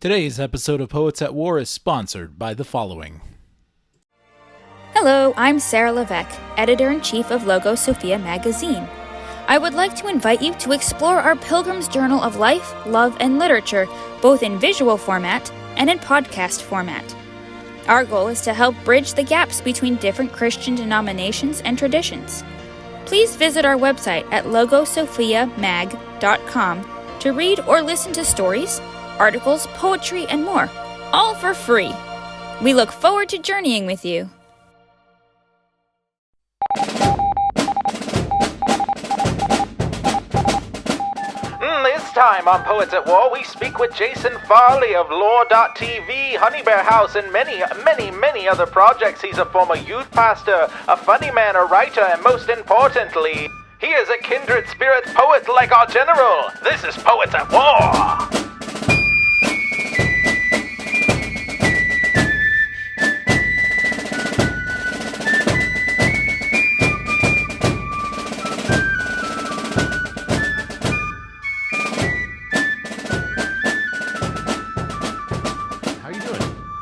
Today's episode of Poets at War is sponsored by the following. Hello, I'm Sarah Levesque, Editor-in-Chief of Logo Sophia magazine. I would like to invite you to explore our Pilgrim's Journal of Life, Love, and Literature, both in visual format and in podcast format. Our goal is to help bridge the gaps between different Christian denominations and traditions. Please visit our website at logosophiamag.com to read or listen to stories, articles, poetry, and more, all for free. We look forward to journeying with you. This time on Poets at War, we speak with Jason Farley of Lore.tv, Honey Bear House, and many other projects. He's a former youth pastor, a funny man, a writer, and most importantly, he is a kindred spirit poet like our general. This is Poets at War.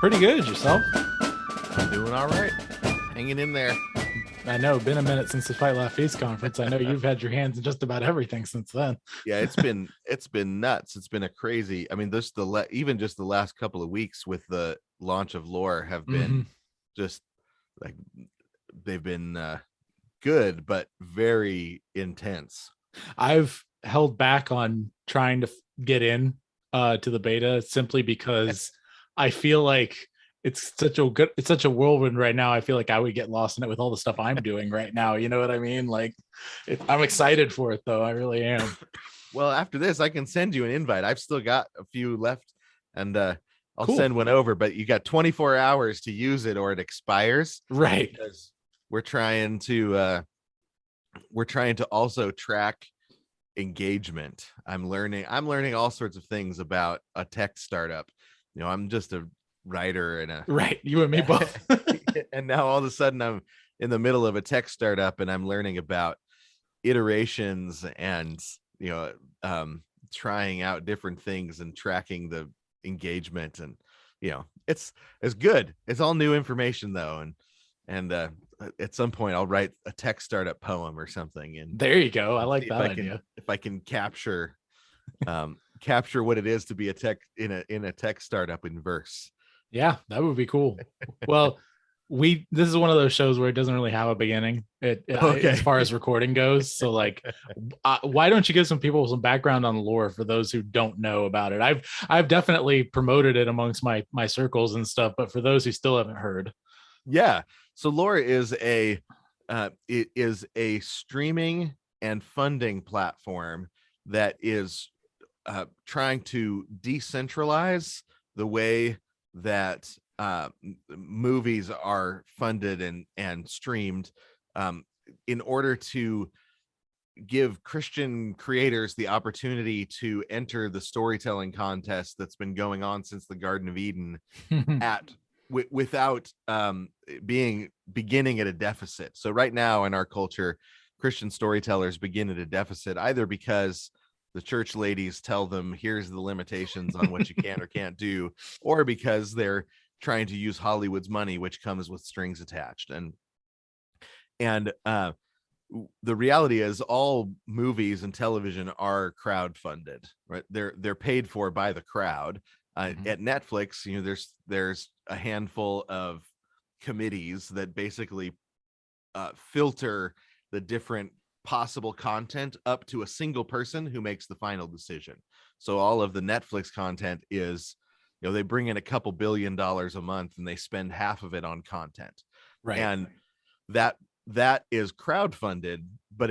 Pretty good, yourself? I'm doing all right. Hanging in there. I know, been a minute since the Fight Laugh Feast conference. I know you've had your hands in just about everything since then. Yeah, it's been nuts. It's been a crazy. I mean, even just the last couple of weeks with the launch of Lore have been just like they've been good, but very intense. I've held back on trying to get in to the beta simply because I feel like it's such a whirlwind right now. I feel like I would get lost in it with all the stuff I'm doing right now. You know what I mean? Like, I'm excited for it, though. I really am. Well, after this, I can send you an invite. I've still got a few left, and I'll Cool. send one over. But you got 24 hours to use it, or it expires. Right. Because we're trying to also track engagement. I'm learning all sorts of things about a tech startup. You know, I'm just a writer and right. You and me both. and now all of a sudden I'm in the middle of a tech startup and I'm learning about iterations and, trying out different things and tracking the engagement. And, it's good. It's all new information though. And at some point I'll write a tech startup poem or something. And there you go. I like that idea. If I can capture what it is to be a tech in a tech startup in verse. Yeah, that would be cool. Well, this is one of those shows where it doesn't really have a beginning as far as recording goes. So like, why don't you give some people some background on Lore for those who don't know about it? I've definitely promoted it amongst my circles and stuff, but for those who still haven't heard. Yeah. So Lore is a streaming and funding platform that is trying to decentralize the way that movies are funded and streamed in order to give Christian creators the opportunity to enter the storytelling contest that's been going on since the Garden of Eden without beginning at a deficit. So right now in our culture, Christian storytellers begin at a deficit either because the church ladies tell them here's the limitations on what you can or can't do, or because they're trying to use Hollywood's money, which comes with strings attached. And the reality is all movies and television are crowd funded, right? They're paid for by the crowd. At Netflix, there's a handful of committees that basically filter the different possible content up to a single person who makes the final decision. So all of the Netflix content is, they bring in a couple $1 billion a month and they spend half of it on content. Right. And that is crowdfunded, but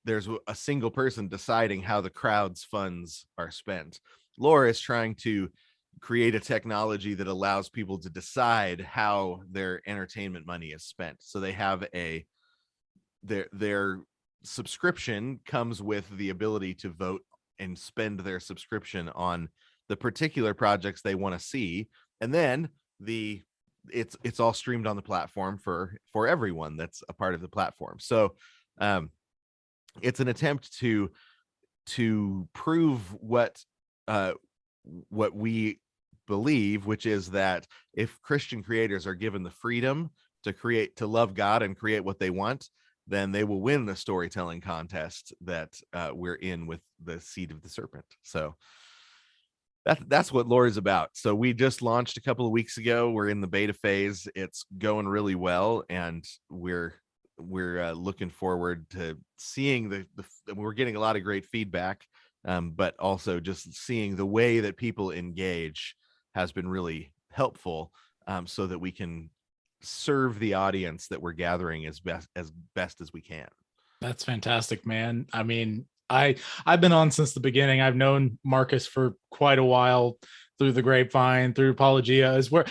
there's a single person deciding how the crowd's funds are spent. Lore is trying to create a technology that allows people to decide how their entertainment money is spent. So they have their subscription comes with the ability to vote and spend their subscription on the particular projects they want to see, and then it's all streamed on the platform for everyone that's a part of the platform. So it's an attempt to prove what we believe, which is that if Christian creators are given the freedom to love God and create what they want, then they will win the storytelling contest that we're in with the Seed of the Serpent. So that's what lore is about. So we just launched a couple of weeks ago. We're in the beta phase. It's going really well, and we're looking forward to seeing we're getting a lot of great feedback, but also just seeing the way that people engage has been really helpful, so that we can serve the audience that we're gathering as best as we can. That's fantastic, man. I mean, I've been on since the beginning. I've known Marcus for quite a while through the grapevine, through Apologia is where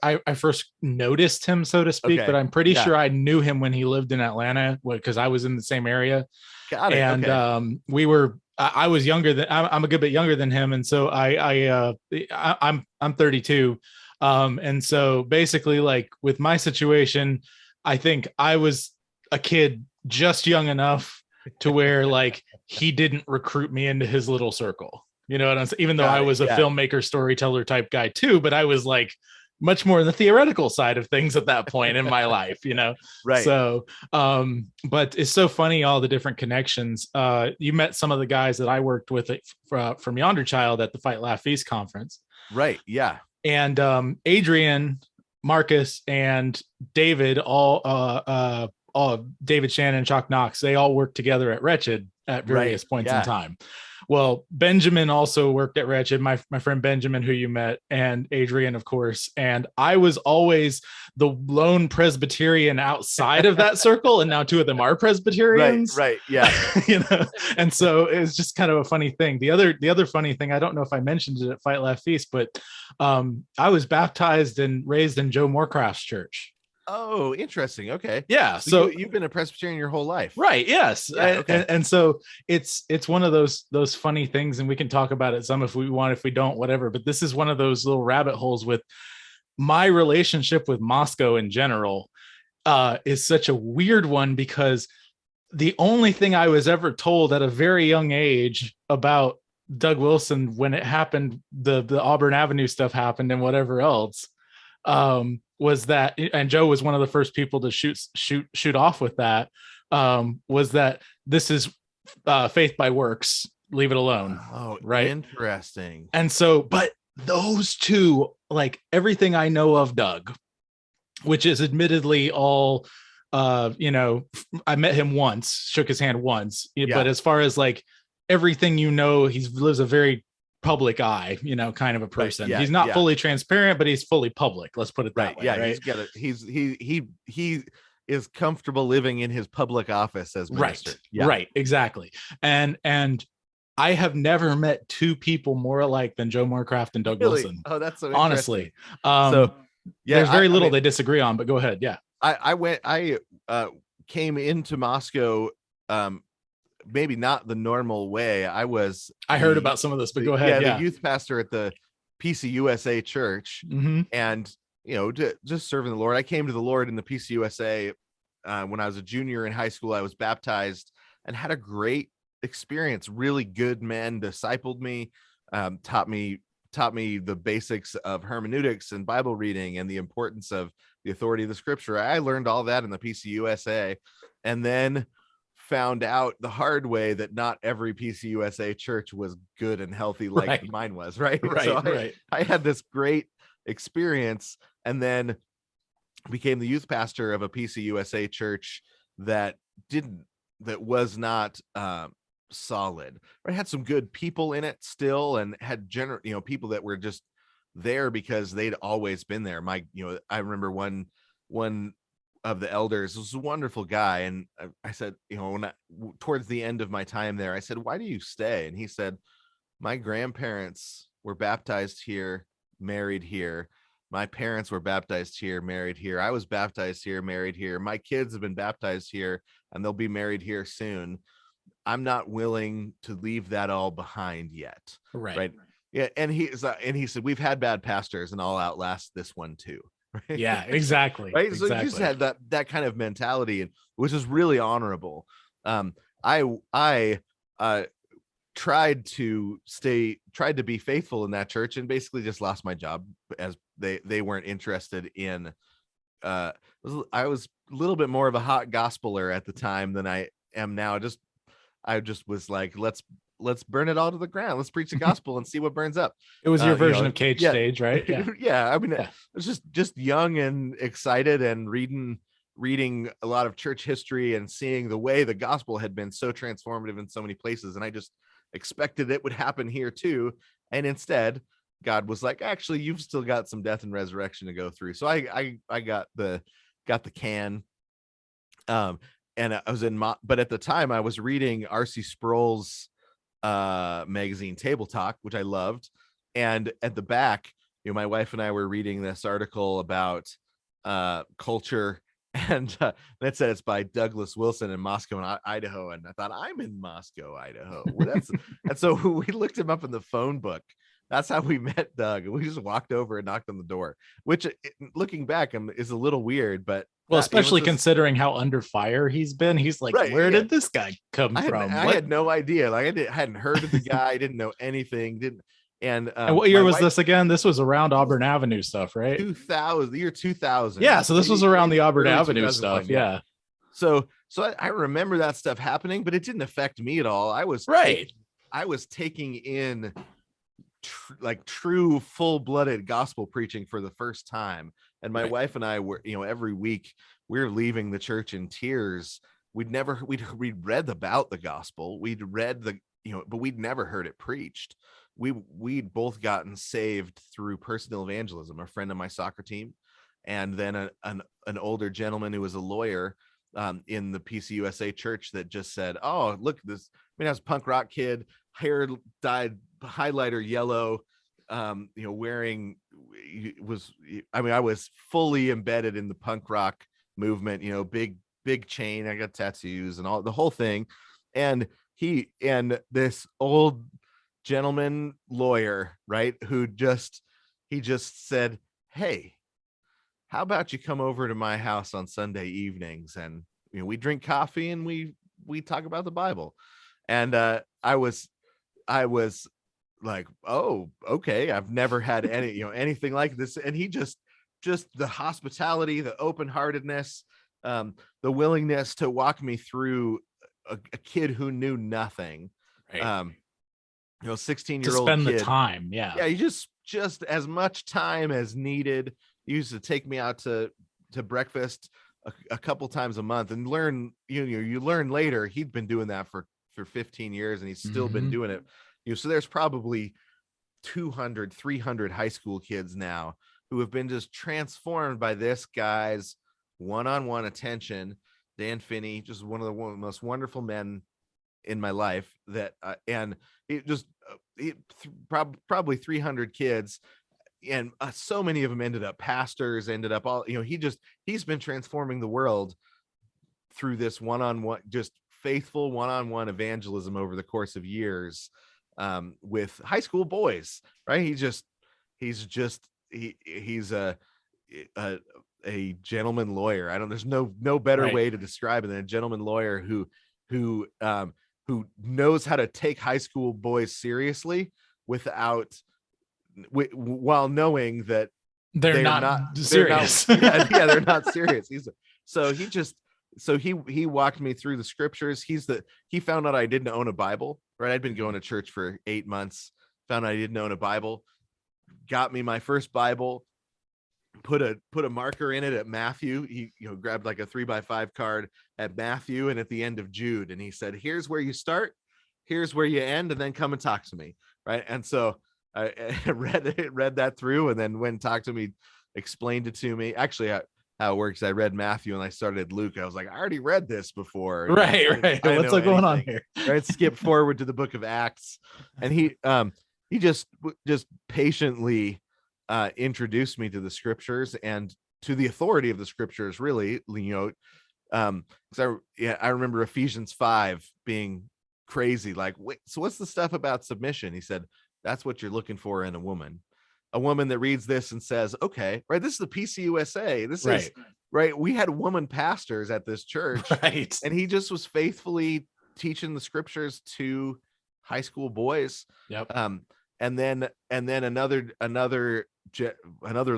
I first noticed him, so to speak. Okay. But I'm pretty sure I knew him when he lived in Atlanta, because I was in the same area. Got it. And okay. I was younger than I'm a good bit younger than him, and so I'm 32. And so basically, like with my situation, I think I was a kid just young enough to where like he didn't recruit me into his little circle. You know what I'm saying? Even though I was a filmmaker, storyteller type guy too, but I was like much more in the theoretical side of things at that point in my life, you know? Right. So, but it's so funny, all the different connections. You met some of the guys that I worked with from Yonder Child at the Fight Laugh Feast conference. Right. Yeah. And Adrian, Marcus, and David, all David Shannon, Chuck Knox, they all worked together at Wretched at various points in time. Well, Benjamin also worked at Wretched, my friend Benjamin, who you met, and Adrian, of course. And I was always the lone Presbyterian outside of that circle, and now two of them are Presbyterians. Right, yeah. You know, and so it was just kind of a funny thing. The other funny thing, I don't know if I mentioned it at Fight Laugh Feast, but I was baptized and raised in Joe Moorcraft's church. Oh, interesting. Okay. Yeah. So you've been a Presbyterian your whole life. Right. Yes. Yeah, okay. And so it's one of those funny things, and we can talk about it some if we want, if we don't, whatever. But this is one of those little rabbit holes with my relationship with Moscow in general, is such a weird one, because the only thing I was ever told at a very young age about Doug Wilson when it happened, the Auburn Avenue stuff happened and whatever else, was that, and Joe was one of the first people to shoot off with that, was that this is faith by works, leave it alone. Oh, right. Interesting. And so, but those two, like everything I know of Doug, which is admittedly all, you know, I met him once, shook his hand once, but as far as like everything, you know, he lives a very public eye, you know, kind of a person. Right, he's not fully transparent, but he's fully public. Let's put it that way. Yeah, right? He is comfortable living in his public office as minister. Right. Yeah. Right. Exactly. And I have never met two people more alike than Joe Moorcraft and Doug Wilson. Oh, that's so honestly. There's very little they disagree on, but go ahead. Yeah. I came into Moscow, maybe not the normal way. I heard about some of this, but go ahead. The youth pastor at the PCUSA church, and you know, just serving the Lord. I came to the Lord in the PCUSA when I was a junior in high school. I was baptized and had a great experience. Really good men discipled me, taught me the basics of hermeneutics and Bible reading and the importance of the authority of the scripture. I learned all that in the PCUSA, and then found out the hard way that not every PCUSA church was good and healthy like mine was. Right. I had this great experience, and then became the youth pastor of a PCUSA church that was not solid. I had some good people in it still, and had people that were just there because they'd always been there. I remember one of the elders was a wonderful guy, and I said, towards the end of my time there, I said, "Why do you stay?" And he said, "My grandparents were baptized here, married here. My parents were baptized here, married here. I was baptized here, married here. My kids have been baptized here, and they'll be married here soon. I'm not willing to leave that all behind yet." Right. Yeah. And he said, "We've had bad pastors, and I'll outlast this one too." Right? Yeah, exactly. Right. So you just had that kind of mentality, which is really honorable. I tried to be faithful in that church, and basically just lost my job as they weren't interested in. I was a little bit more of a hot gospeler at the time than I am now. I just was like, let's burn it all to the ground. Let's preach the gospel and see what burns up. It was your version of Cage Stage, right? Yeah. Yeah. I mean, it was just young and excited, and reading a lot of church history and seeing the way the gospel had been so transformative in so many places. And I just expected it would happen here too. And instead, God was like, actually, you've still got some death and resurrection to go through. So I got the can. And I was but at the time I was reading R.C. Sproul's magazine Table Talk, which I loved. And at the back, my wife and I were reading this article about culture, and that said it's by Douglas Wilson in Moscow, Idaho. And I thought, I'm in Moscow, Idaho. Well, and so we looked him up in the phone book. That's how we met Doug. And we just walked over and knocked on the door, which, looking back, is a little weird, but especially considering how under fire he's been. He's like, right, where did this guy come from? I had no idea. Like, I hadn't heard of the guy. I didn't know anything. And what year was this again? This was around Auburn Avenue stuff, right? The year 2000. Yeah, so this was around the Auburn Avenue stuff. Yeah. So I remember that stuff happening, but it didn't affect me at all. I was taking in true full-blooded gospel preaching for the first time. And my wife and I were, every week we're leaving the church in tears. We'd read about the gospel. We'd read but we'd never heard it preached. We'd both gotten saved through personal evangelism. A friend of my soccer team, and then an older gentleman who was a lawyer in the PCUSA church that just said, "Oh, look, this." I was a punk rock kid, hair dyed highlighter yellow, wearing I was fully embedded in the punk rock movement, big chain. I got tattoos and all the whole thing. And this old gentleman lawyer, right, who just said, "Hey, how about you come over to my house on Sunday evenings, and we drink coffee and we talk about the Bible." And I was like, "Oh, okay." I've never had anything like this. And he just the hospitality, the open-heartedness, the willingness to walk me through a kid who knew nothing. Right. 16-year-old spend kid. The time. Yeah. You just as much time as needed. He used to take me out to breakfast a couple times a month, and learn, you learn later he'd been doing that for 15 years, and he's still been doing it. So there's probably 200, 300 high school kids now who have been just transformed by this guy's one-on-one attention. Dan Finney, just one of the most wonderful men in my life, that and it just probably 300 kids, and so many of them ended up pastors, ended up all, he's been transforming the world through this one-on-one, just faithful one-on-one evangelism over the course of years, with high school boys, right? He's a gentleman lawyer. There's no better way to describe it than a gentleman lawyer who knows how to take high school boys seriously while knowing that they're not serious. They're not serious. He walked me through the scriptures. He found out I didn't own a Bible, right? I'd been going to church for 8 months, found out I didn't own a Bible, got me my first Bible, put a marker in it at Matthew. He grabbed like a 3x5 card at Matthew and at the end of Jude, and he said, "Here's where you start, here's where you end, and then come and talk to me." Right. And so I read that through, and then when talked to me, explained it to me. Actually, how it works, I read Matthew and I started Luke. I was like, I already read this before. Right. What's going on here? Right. Skip forward to the book of Acts. And he just patiently introduced me to the scriptures and to the authority of the scriptures, really, because I remember Ephesians 5 being crazy. Like, wait, so what's the stuff about submission? He said, that's what you're looking for in a woman that reads this and says, okay, right, this is the PCUSA. This is right. We had woman pastors at this church, right? And he just was faithfully teaching the scriptures to high school boys. Yep. And then another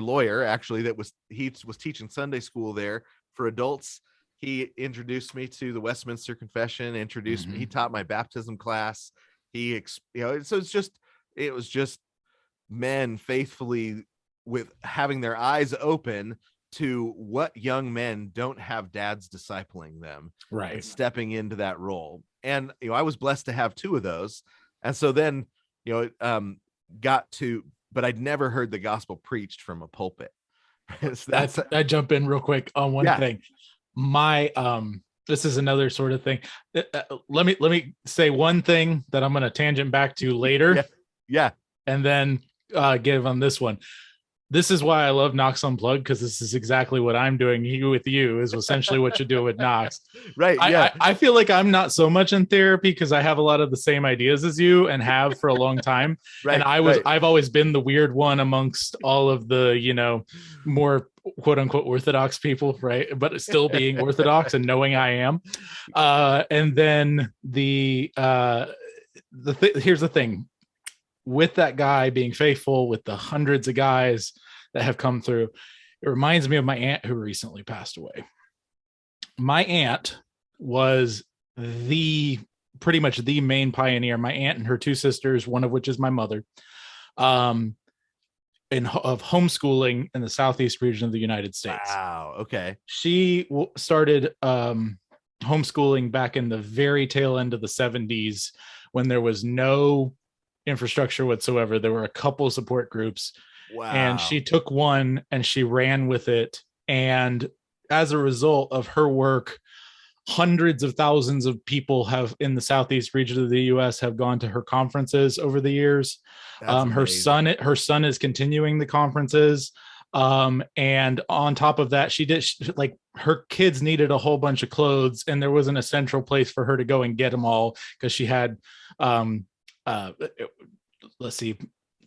lawyer, actually, that was teaching Sunday school there for adults. He introduced me to the Westminster Confession, introduced me. He taught my baptism class. So it was just men faithfully with having their eyes open to what young men don't have dads discipling them, right, and stepping into that role. And I was blessed to have two of those. And so then but I'd never heard the gospel preached from a pulpit. So I jump in real quick on one thing. My this is another sort of thing. Let me say one thing that I'm going to tangent back to later. Yeah. And then give on this one. This is why I love Knox Unplugged, because this is exactly what I'm doing with you is essentially what you do with Knox. Right. Yeah. I feel like I'm not so much in therapy because I have a lot of the same ideas as you and have for a long time. Right. And I've always been the weird one amongst all of the, more quote unquote orthodox people, right? But still being orthodox and knowing I am. And then here's the thing. With that guy being faithful, with the hundreds of guys that have come through, it reminds me of my aunt who recently passed away. My aunt was pretty much the main pioneer. My aunt and her two sisters, one of which is my mother, of homeschooling in the southeast region of the United States. Wow. Okay. She started homeschooling back in the very tail end of the 70s when there was no infrastructure whatsoever. There were a couple support groups. Wow. And she took one and she ran with it. And as a result of her work, hundreds of thousands of people have in the southeast region of the US have gone to her conferences over the years. Her son is continuing the conferences. And on top of that, her kids needed a whole bunch of clothes, and there wasn't a central place for her to go and get them all because she had let's see,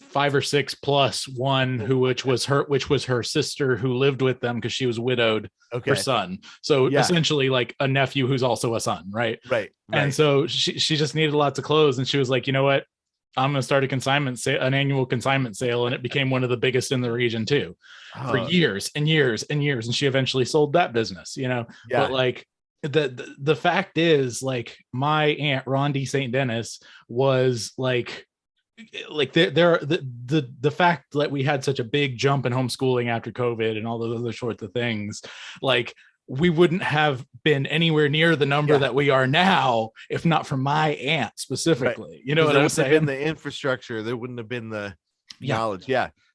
5 or 6 plus one which was her sister who lived with them because she was widowed. Her son, so essentially like a nephew who's also a son, right? And so she just needed lots of clothes, and she was like, you know what, I'm gonna start an annual consignment sale, and it became one of the biggest in the region too, for years and years and years, and she eventually sold that business, but like the fact is, like, my aunt Rondi St. Dennis was like the fact that we had such a big jump in homeschooling after COVID and all those other sorts of things, like we wouldn't have been anywhere near the number that we are now if not for my aunt specifically. You know what I'm saying? There wouldn't have been the infrastructure, there wouldn't have been the knowledge.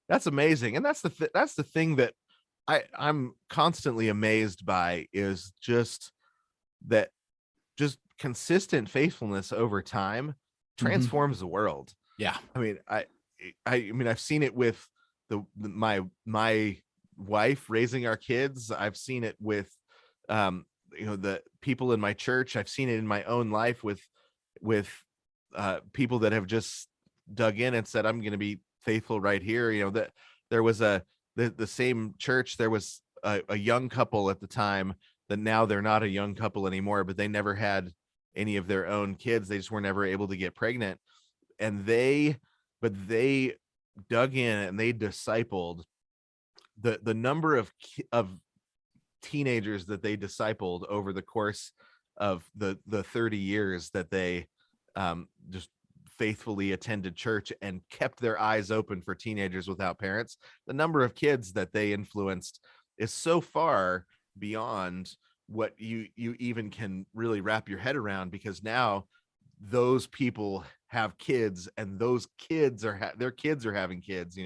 That's amazing. And that's the thing that I'm constantly amazed by, is just consistent faithfulness over time transforms the world. I mean, I've seen it with my wife raising our kids. I've seen it with the people in my church. I've seen it in my own life with people that have just dug in and said, I'm going to be faithful right here. That there was the same church, there was a young couple at the time that now they're not a young couple anymore, but they never had any of their own kids. They just were never able to get pregnant. And they dug in and they discipled the number of teenagers that they discipled over the course of the 30 years that they just faithfully attended church and kept their eyes open for teenagers without parents. The number of kids that they influenced is so far beyond what you even can really wrap your head around, because now those people have kids, and those kids their kids are having kids.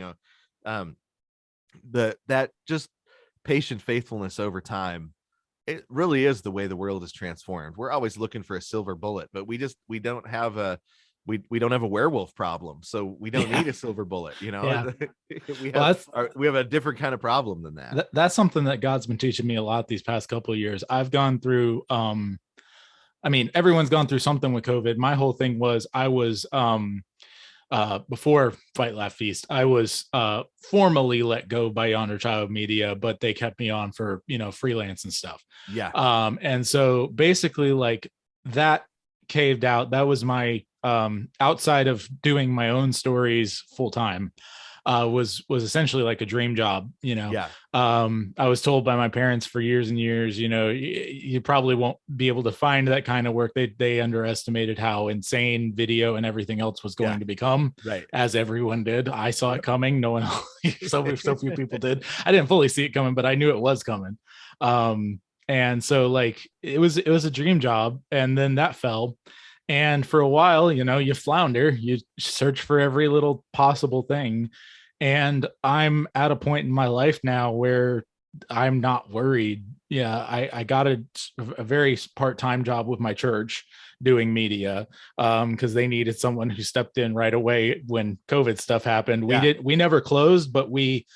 That just patient faithfulness over time, it really is the way the world is transformed. We're always looking for a silver bullet, but we don't have a werewolf problem, so we don't need a silver bullet. We have a different kind of problem than that. That's something that God's been teaching me a lot these past couple of years. I've gone through everyone's gone through something with COVID. My whole thing was I was before Fight Laugh Feast, I was formally let go by Yonder Child Media, but they kept me on for freelance and stuff. And so basically, like, that caved out. That was my outside of doing my own stories full time, was essentially like a dream job, you know. Yeah. I was told by my parents for years and years, you know, you probably won't be able to find that kind of work. They underestimated how insane video and everything else was going to become, right? As everyone did. I saw it coming. No one else, so few people did. I didn't fully see it coming, but I knew it was coming. And so like it was a dream job, and then that fell. And for a while, you know, you flounder, you search for every little possible thing. And I'm at a point in my life now where I'm not worried. Yeah, I got a very part-time job with my church doing media, because they needed someone who stepped in right away when COVID stuff happened. We never closed, but we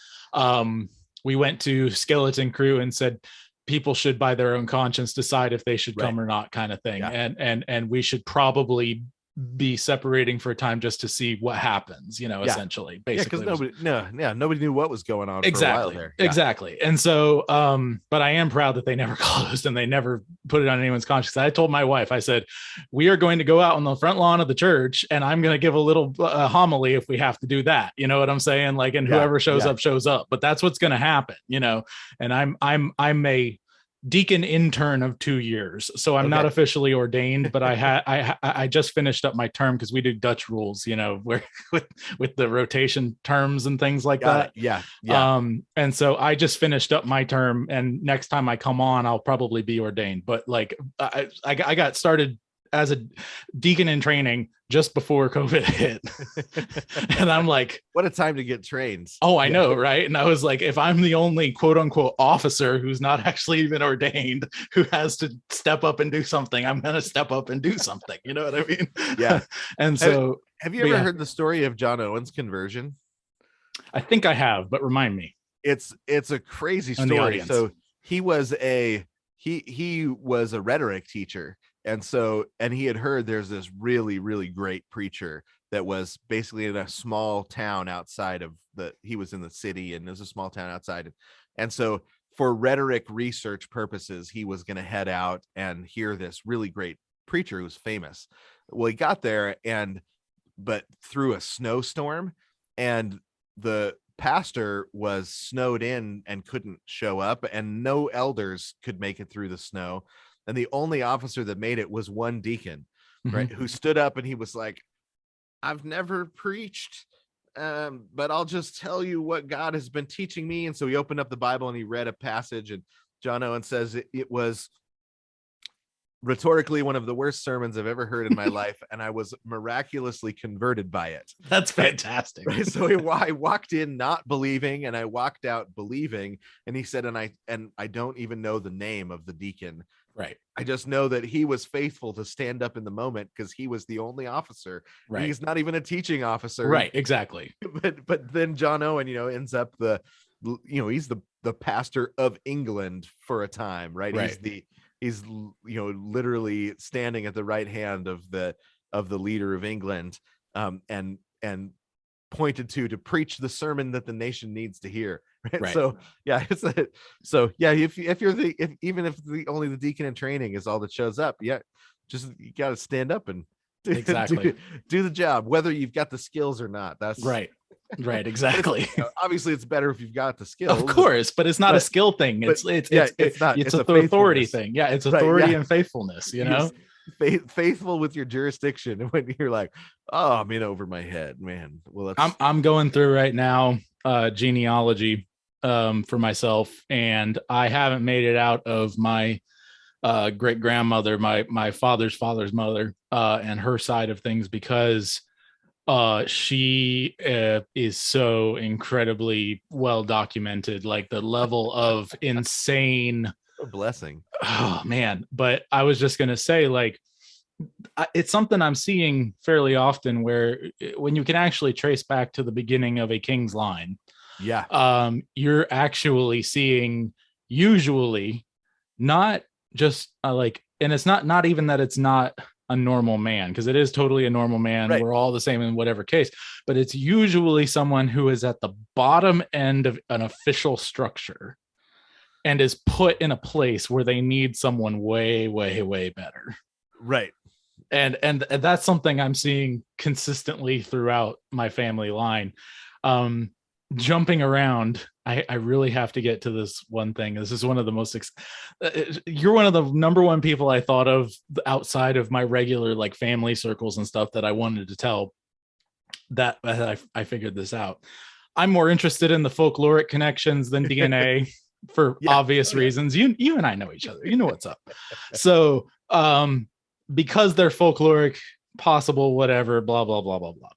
went to Skeleton Crew and said, people should by their own conscience decide if they should come or not, kind of thing. And we should probably be separating for a time just to see what happens, you know, essentially, basically. Because nobody knew what was going on exactly for a while there. Exactly. And so but I am proud that they never closed and they never put it on anyone's conscience. I told my wife, I said, we are going to go out on the front lawn of the church and I'm going to give a little homily if we have to do that, you know what I'm saying? Like, and whoever shows up, but that's what's going to happen, you know. And I'm a deacon intern of 2 years, so I'm not officially ordained, but I just finished up my term, because we do Dutch rules, you know, where with the rotation terms and things like that. And so I just finished up my term, and next time I come on, I'll probably be ordained. But like I got started as a deacon in training just before COVID hit. And I'm like, what a time to get trained. Oh, I know. Right. And I was like, if I'm the only quote unquote officer who's not actually even ordained, who has to step up and do something, I'm going to step up and do something. You know what I mean? Yeah. And so have you ever heard the story of John Owen's conversion? I think I have, but remind me. It's a crazy story. So he was a rhetoric teacher. And he had heard there's this really, really great preacher that was basically in a small town outside of he was in the city, and there's a small town outside. And so for rhetoric research purposes, he was going to head out and hear this really great preacher who was famous. Well, he got there but through a snowstorm, and the pastor was snowed in and couldn't show up, and no elders could make it through the snow. And the only officer that made it was one deacon, right? Who stood up and he was like, I've never preached, but I'll just tell you what God has been teaching me. And so he opened up the Bible and he read a passage, and John Owen says it was rhetorically one of the worst sermons I've ever heard in my life, and I was miraculously converted by it. That's fantastic. Right? So I walked in not believing, and I walked out believing. And he said, and I don't even know the name of the deacon. Right. I just know that he was faithful to stand up in the moment, because he was the only officer. Right. He's not even a teaching officer. Right. Exactly. But then John Owen, you know, ends up he's the pastor of England for a time, right? He's literally standing at the right hand of the leader of England, and pointed to preach the sermon that the nation needs to hear. Right. So even if only the deacon in training is all that shows up, you got to stand up and do the job, whether you've got the skills or not. That's right. Exactly. Obviously it's better if you've got the skills, of course, but it's not a skill thing. It's an authority thing. Yeah. It's authority and faithfulness, you know, faithful with your jurisdiction. And when you're like, oh, I'm in over my head, man. Well, I'm going through right now genealogy for myself, and I haven't made it out of my great grandmother, my father's mother, and her side of things, because she is so incredibly well documented, like the level of insane. A blessing. Oh man. But I was just gonna say, like, it's something I'm seeing fairly often, where when you can actually trace back to the beginning of a king's line, you're actually seeing, usually, not just and it's not even that it's not a normal man, because it is totally a normal man. Right. We're all the same in whatever case, but it's usually someone who is at the bottom end of an official structure and is put in a place where they need someone way, way, way better. Right. and that's something I'm seeing consistently throughout my family line. Jumping around, I really have to get to this one thing. This is one of the most you're one of the number one people I thought of outside of my regular like family circles and stuff that I wanted to tell, that I figured this out. I'm more interested in the folkloric connections than DNA for obvious reasons. You and I know each other. You know what's up. So because they're folkloric, possible, whatever, blah, blah, blah, blah, blah.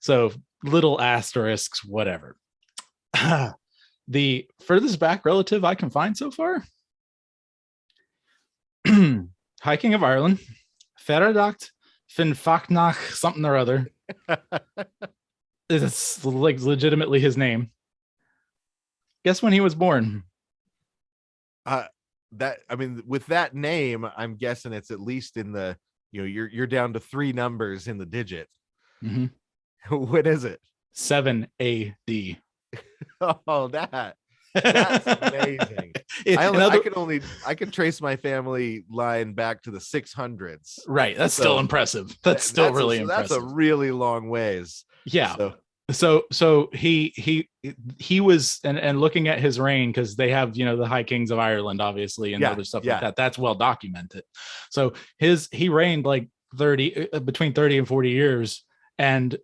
So little asterisks, whatever. The furthest back relative I can find so far, High King of Ireland, Feradach Finfachnach, something or other. It's like legitimately his name. Guess when he was born? With that name, I'm guessing it's at least in the, you're down to 3 numbers in the digit. Mm-hmm. What is it? 7 AD. Oh, that's amazing. I can trace my family line back to the 600s. Right. That's still impressive. That's really impressive. That's a really long ways. Yeah. So he was, and looking at his reign, because they have, the High Kings of Ireland, obviously, and other stuff like that. That's well documented. So he reigned like between 30 and 40 years, and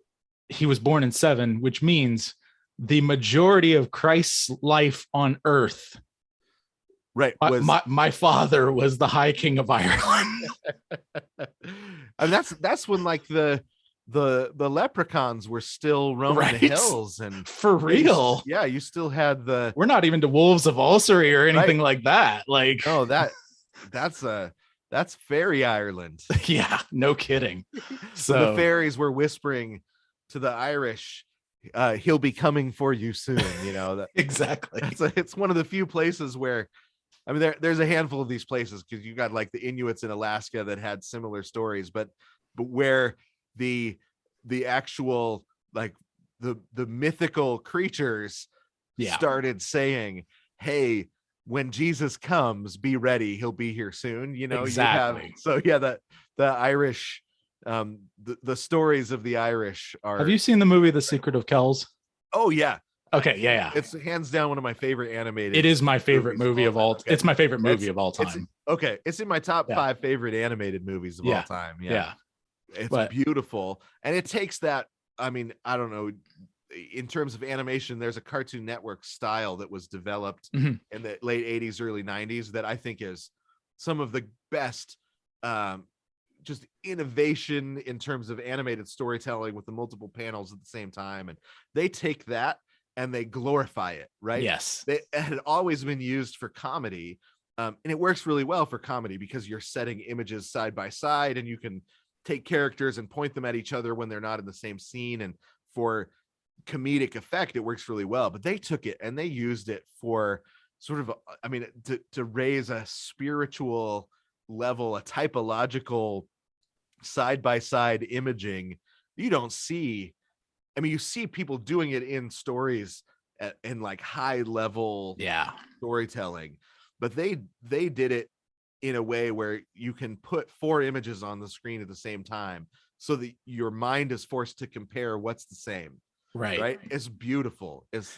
he was born in 7, which means the majority of Christ's life on earth. Right. My father was the High King of Ireland. And that's when like the leprechauns were still roaming the hills, and for real. You still had we're not even to wolves of Ulcery or anything like that. Like, no, that's fairy Ireland. Yeah, no kidding. So the fairies were whispering to the Irish, he'll be coming for you soon. Exactly. It's one of the few places where, I mean, there's a handful of these places, because you got like the Inuits in Alaska that had similar stories, but where the actual, like the mythical creatures started saying, hey, when Jesus comes, be ready, he'll be here soon. Exactly. The Irish, the stories of the Irish are. Have you seen the movie The Secret of Kells? Oh yeah. Okay, yeah. It's hands down one of my favorite animated. It is my favorite movie of all. Okay. It's my favorite movie of all time. It's in my top 5 favorite animated movies of all time. Yeah. It's beautiful, and it takes that. I mean, I don't know. In terms of animation, there's a Cartoon Network style that was developed in the late 80s, early 90s that I think is some of the best. Just innovation in terms of animated storytelling with the multiple panels at the same time, and they take that and they glorify it, right? Yes. It had always been used for comedy, and it works really well for comedy because you're setting images side by side, and you can take characters and point them at each other when they're not in the same scene, and for comedic effect, it works really well. But they took it and they used it for sort of, I mean, to raise a spiritual level, a typological side-by-side imaging. You don't see, I mean, you see people doing it in stories in like high level storytelling, but they did it in a way where you can put 4 images on the screen at the same time, so that your mind is forced to compare what's the same. Right. It's beautiful. It's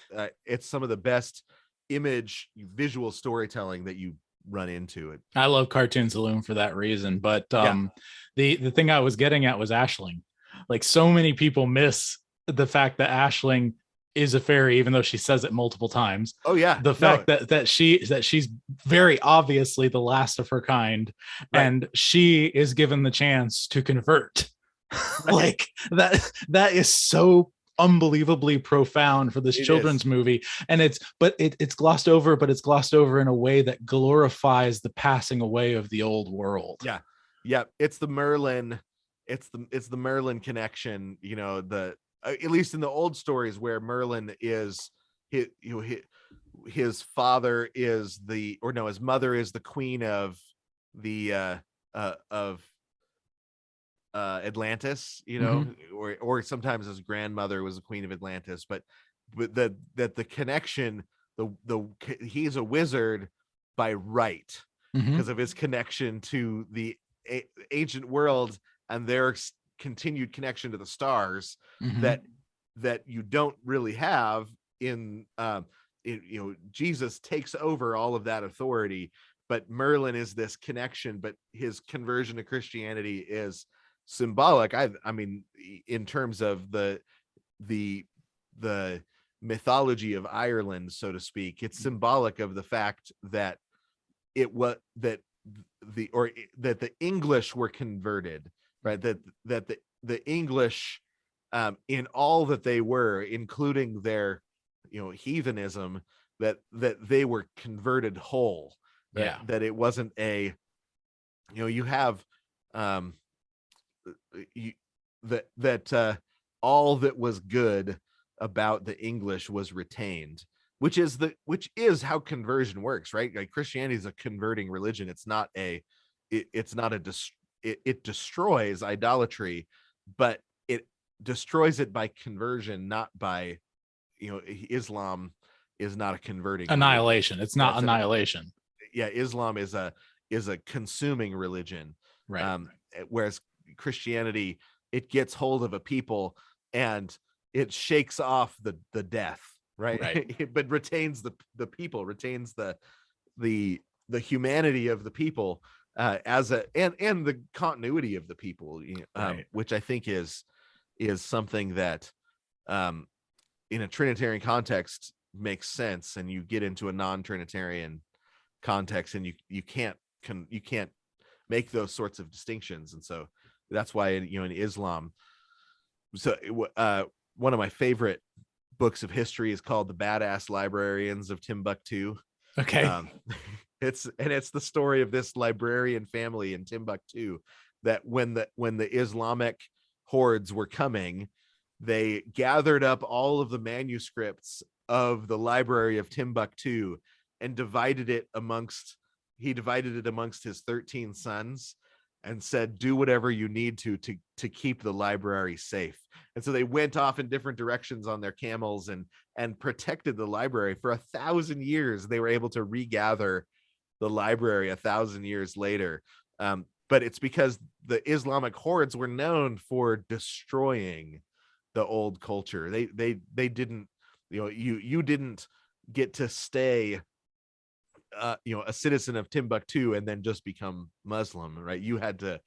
some of the best visual storytelling that you run into it. I love Cartoon Saloon for that reason, but the thing I was getting at was Aisling. Like, so many people miss the fact that Aisling is a fairy, even though she says it multiple times. Oh yeah. The fact that she's very obviously the last of her kind, and she is given the chance to convert. Like that is so unbelievably profound for this children's movie, and it's glossed over, but it's glossed over in a way that glorifies the passing away of the old world. It's the Merlin connection, at least in the old stories, where Merlin is his father is his mother is the queen of the of Atlantis, or sometimes his grandmother was the queen of Atlantis, but the connection, he's a wizard by right because of his connection to the ancient world and their continued connection to the stars Mm-hmm. that you don't really have in Jesus takes over all of that authority, but Merlin is this connection, but his conversion to Christianity is symbolic. I mean, in terms of the mythology of Ireland, so to speak, it's symbolic of the fact that that the English were converted, right? That the English, in all that they were, including their heathenism, that they were converted whole. That it wasn't a you have all that was good about the English was retained, which is how conversion works, right? Like Christianity is a converting religion. It destroys idolatry, but it destroys it by conversion, not by Islam is not a converting annihilation religion. It's not annihilation. Islam is a consuming religion, right? Whereas Christianity, it gets hold of a people and it shakes off the death, right? But retains the people, retains the humanity of the people, and the continuity of the people, which I think is something that in a Trinitarian context makes sense, and you get into a non-Trinitarian context and you can't make those sorts of distinctions. And so that's why in Islam, so one of my favorite books of history is called The Badass Librarians of Timbuktu. Okay. It's the story of this librarian family in Timbuktu, that when the Islamic hordes were coming, they gathered up all of the manuscripts of the library of Timbuktu and divided it amongst his 13 sons, and said, do whatever you need to keep the library safe. And so they went off in different directions on their camels and protected the library for 1,000 years. They were able to regather the library 1,000 years later. But it's because the Islamic hordes were known for destroying the old culture. They didn't, you didn't get to stay a citizen of Timbuktu and then just become Muslim, right? You had to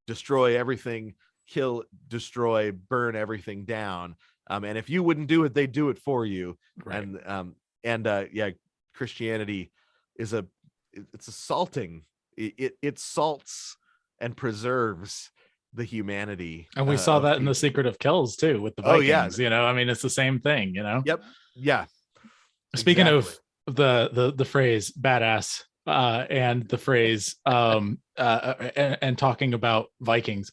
destroy everything, kill, destroy, burn everything down, and if you wouldn't do it, they do it for you. Right. And Christianity is it's assaulting. It salts and preserves the humanity, and we saw that in The Secret of Kells too with the Vikings. I mean, it's the same thing. Yep. Yeah. Speaking of the phrase badass and the phrase and talking about Vikings,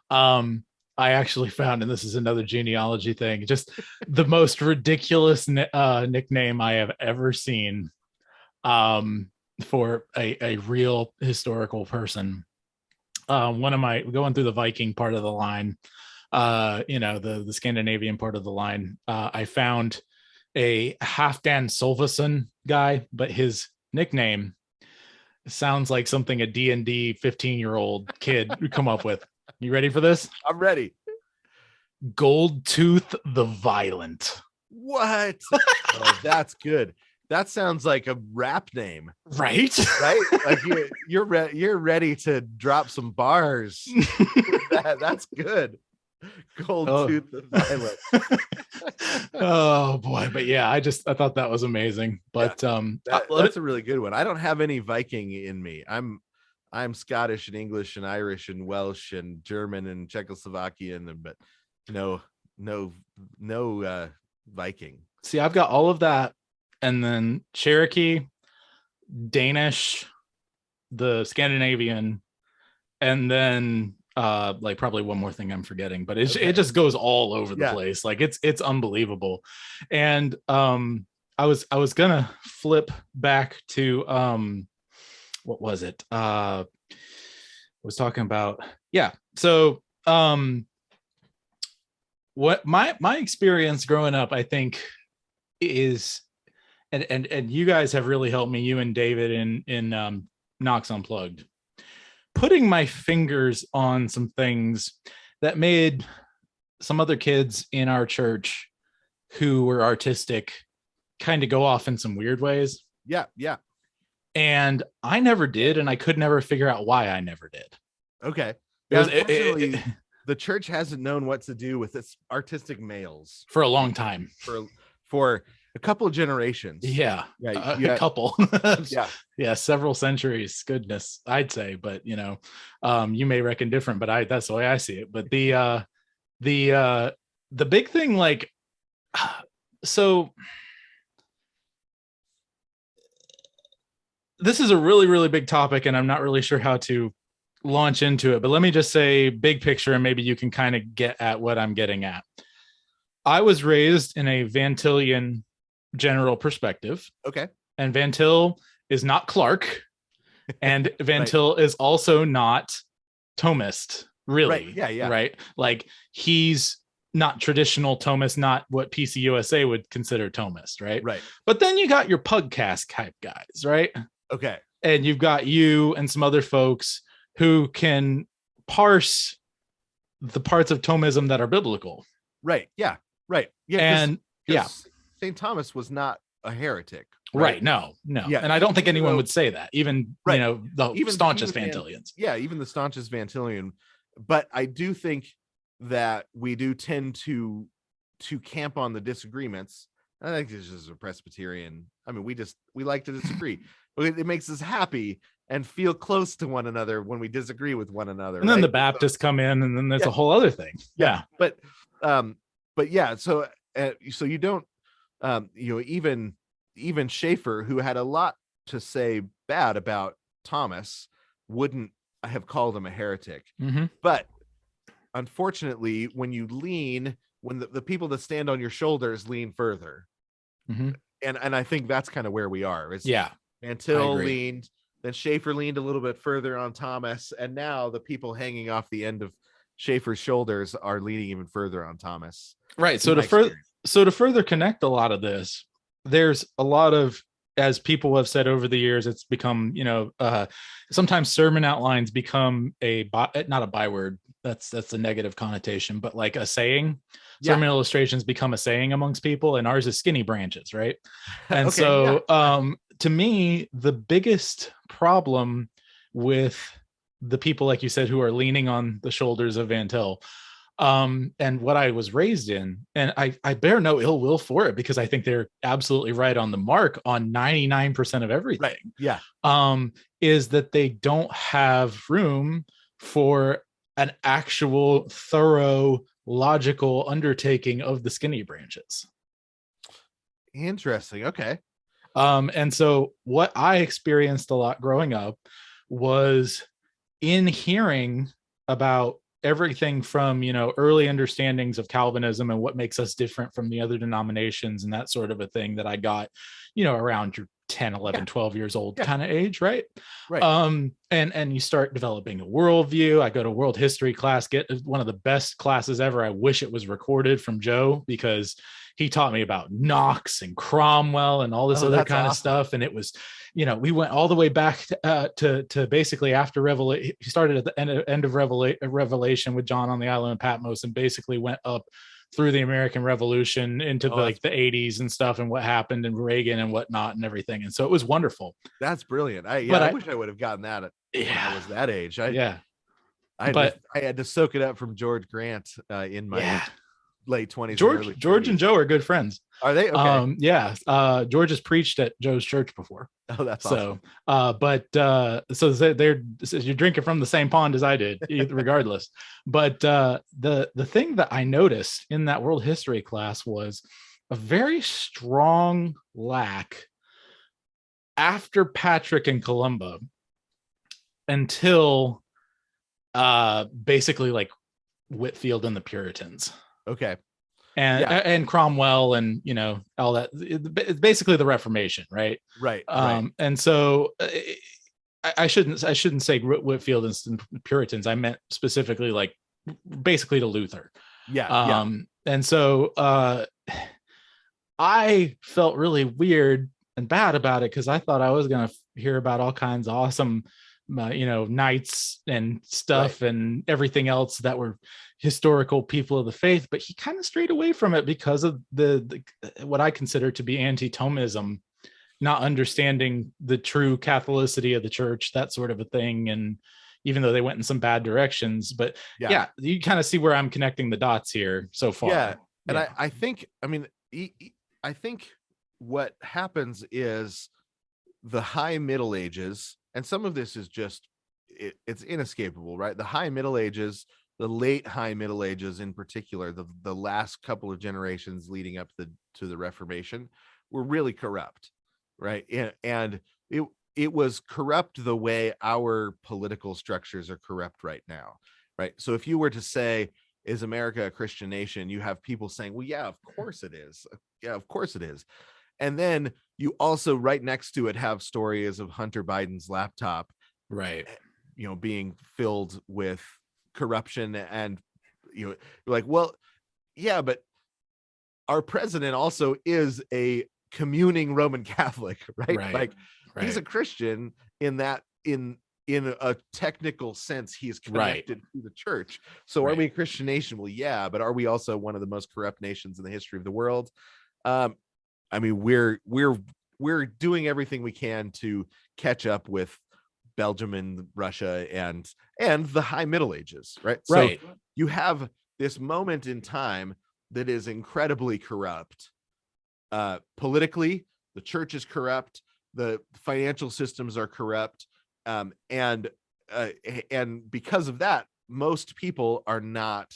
I actually found, and this is another genealogy thing, just the most ridiculous nickname I have ever seen for a real historical person. Going through the Viking part of the line, the Scandinavian part of the line, I found a Halfdan Solvason guy, but his nickname sounds like something a D&D 15-year-old kid would come up with. You ready for this? I'm ready. Goldtooth the Violent. What? Oh, that's good. That sounds like a rap name, right? Like you're ready to drop some bars. That's good. Goldtooth the Violent. Oh boy, but yeah, I thought that was amazing. But that's a really good one. I don't have any Viking in me. I'm Scottish and English and Irish and Welsh and German and Czechoslovakian, but no Viking. See, I've got all of that, and then Cherokee, Danish, the Scandinavian, and then like probably one more thing I'm forgetting, but it just goes all over the place. Like it's unbelievable. And I was gonna flip back to what was it? I was talking about so what my experience growing up, I think, is, and you guys have really helped me, you and David in Knox Unplugged, putting my fingers on some things that made some other kids in our church who were artistic kind of go off in some weird ways. Yeah. Yeah. And I never did. And I could never figure out why I never did. Okay. Because unfortunately, the church hasn't known what to do with its artistic males for a long time. For a couple of generations. Yeah. A couple. Yeah. Several centuries. Goodness, I'd say. But, you know, you may reckon different, but that's the way I see it. But the big thing, like, so this is a really, really big topic, and I'm not really sure how to launch into it, but let me just say big picture, and maybe you can kind of get at what I'm getting at. I was raised in a Van Tillian general perspective. Okay. And Van Til is not Clark, and Van Til is also not Thomist, really. Right. Yeah. Right. Like, he's not traditional Thomist, not what PCUSA would consider Thomist, right? Right. But then you got your Pugcast type guys, right? Okay. And you've got you and some other folks who can parse the parts of Thomism that are biblical. Right. Yeah. Right. Yeah. And St. Thomas was not a heretic. Right. No. Yeah. And I don't think anyone would say that, even, you know, the staunchest Van Tillians. Yeah. Even the staunchest Van Tillian. But I do think that we do tend to camp on the disagreements. I think this is a Presbyterian. I mean, we like to disagree, but it makes us happy and feel close to one another when we disagree with one another. And then the Baptists come in, and then there's a whole other thing. Yeah. But yeah. So you don't, you know, even Schaeffer, who had a lot to say bad about Thomas, wouldn't have called him a heretic. Mm-hmm. But unfortunately, when the people that stand on your shoulders lean further. Mm-hmm. And I think that's kind of where we are. Van Til leaned, then Schaeffer leaned a little bit further on Thomas, and now the people hanging off the end of Schaeffer's shoulders are leaning even further on Thomas. Right. So to further connect a lot of this, there's a lot of, as people have said over the years, it's become, you know, sometimes sermon outlines become not a byword. That's a negative connotation, but like a saying. Sermon illustrations become a saying amongst people, and ours is skinny branches, right? And to me, the biggest problem with the people, like you said, who are leaning on the shoulders of Van Til, and what I was raised in, and I bear no ill will for it, because I think they're absolutely right on the mark on 99% of everything. Right. Yeah. Is that they don't have room for an actual thorough logical undertaking of the skinny branches. Interesting. Okay. And so what I experienced a lot growing up was in hearing about everything from, you know, early understandings of Calvinism and what makes us different from the other denominations and that sort of a thing that I got, you know, around your 10, 11, 12 years old kind of age. Right. And you start developing a worldview. I go to world history class, get one of the best classes ever. I wish it was recorded, from Joe, because he taught me about Knox and Cromwell and all this other kind of stuff. And it was, you know, we went all the way back to basically after Revelation. He started at the end of Revelation with John on the island of Patmos, and basically went up through the American Revolution into the 80s and stuff, and what happened in Reagan and whatnot and everything. And so it was wonderful. That's brilliant. I wish I would have gotten that when I was that age. I had to soak it up from George Grant in my late 20s. George and Joe are good friends. Are they? Okay. George has preached at Joe's church before. Oh, that's awesome. So you're drinking from the same pond as I did, regardless. But the thing that I noticed in that world history class was a very strong lack after Patrick and Columba until basically like Whitefield and the Puritans. Okay. And Cromwell and, you know, all that. It's basically the Reformation, right? Right. And so I shouldn't say Whitefield and Puritans. I meant specifically like basically to Luther. And so I felt really weird and bad about it, because I thought I was going to hear about all kinds of awesome knights and stuff, and everything else that were historical people of the faith. But he kind of strayed away from it because of the what I consider to be anti-Thomism, not understanding the true Catholicity of the church, that sort of a thing. And even though they went in some bad directions, but yeah you kind of see where I'm connecting the dots here so far. And I think what happens is the High Middle Ages, and some of this is just it's inescapable, right? The High Middle Ages, the late High Middle Ages in particular, the last couple of generations leading up to the Reformation, were really corrupt, right? And it was corrupt the way our political structures are corrupt right now, right? So if you were to say, is America a Christian nation? You have people saying, well, yeah, of course it is. Yeah, of course it is. And then you also right next to it have stories of Hunter Biden's laptop, right, being filled with corruption. And you're like, well, yeah, but our president also is a communing Roman Catholic, right? Like he's a Christian in that in a technical sense, he is connected to the church. So are we a Christian nation? Well, yeah, but are we also one of the most corrupt nations in the history of the world? I mean, we're doing everything we can to catch up with Belgium and Russia and the High Middle Ages, right? So you have this moment in time that is incredibly corrupt. Politically, the church is corrupt, the financial systems are corrupt, and because of that, most people are not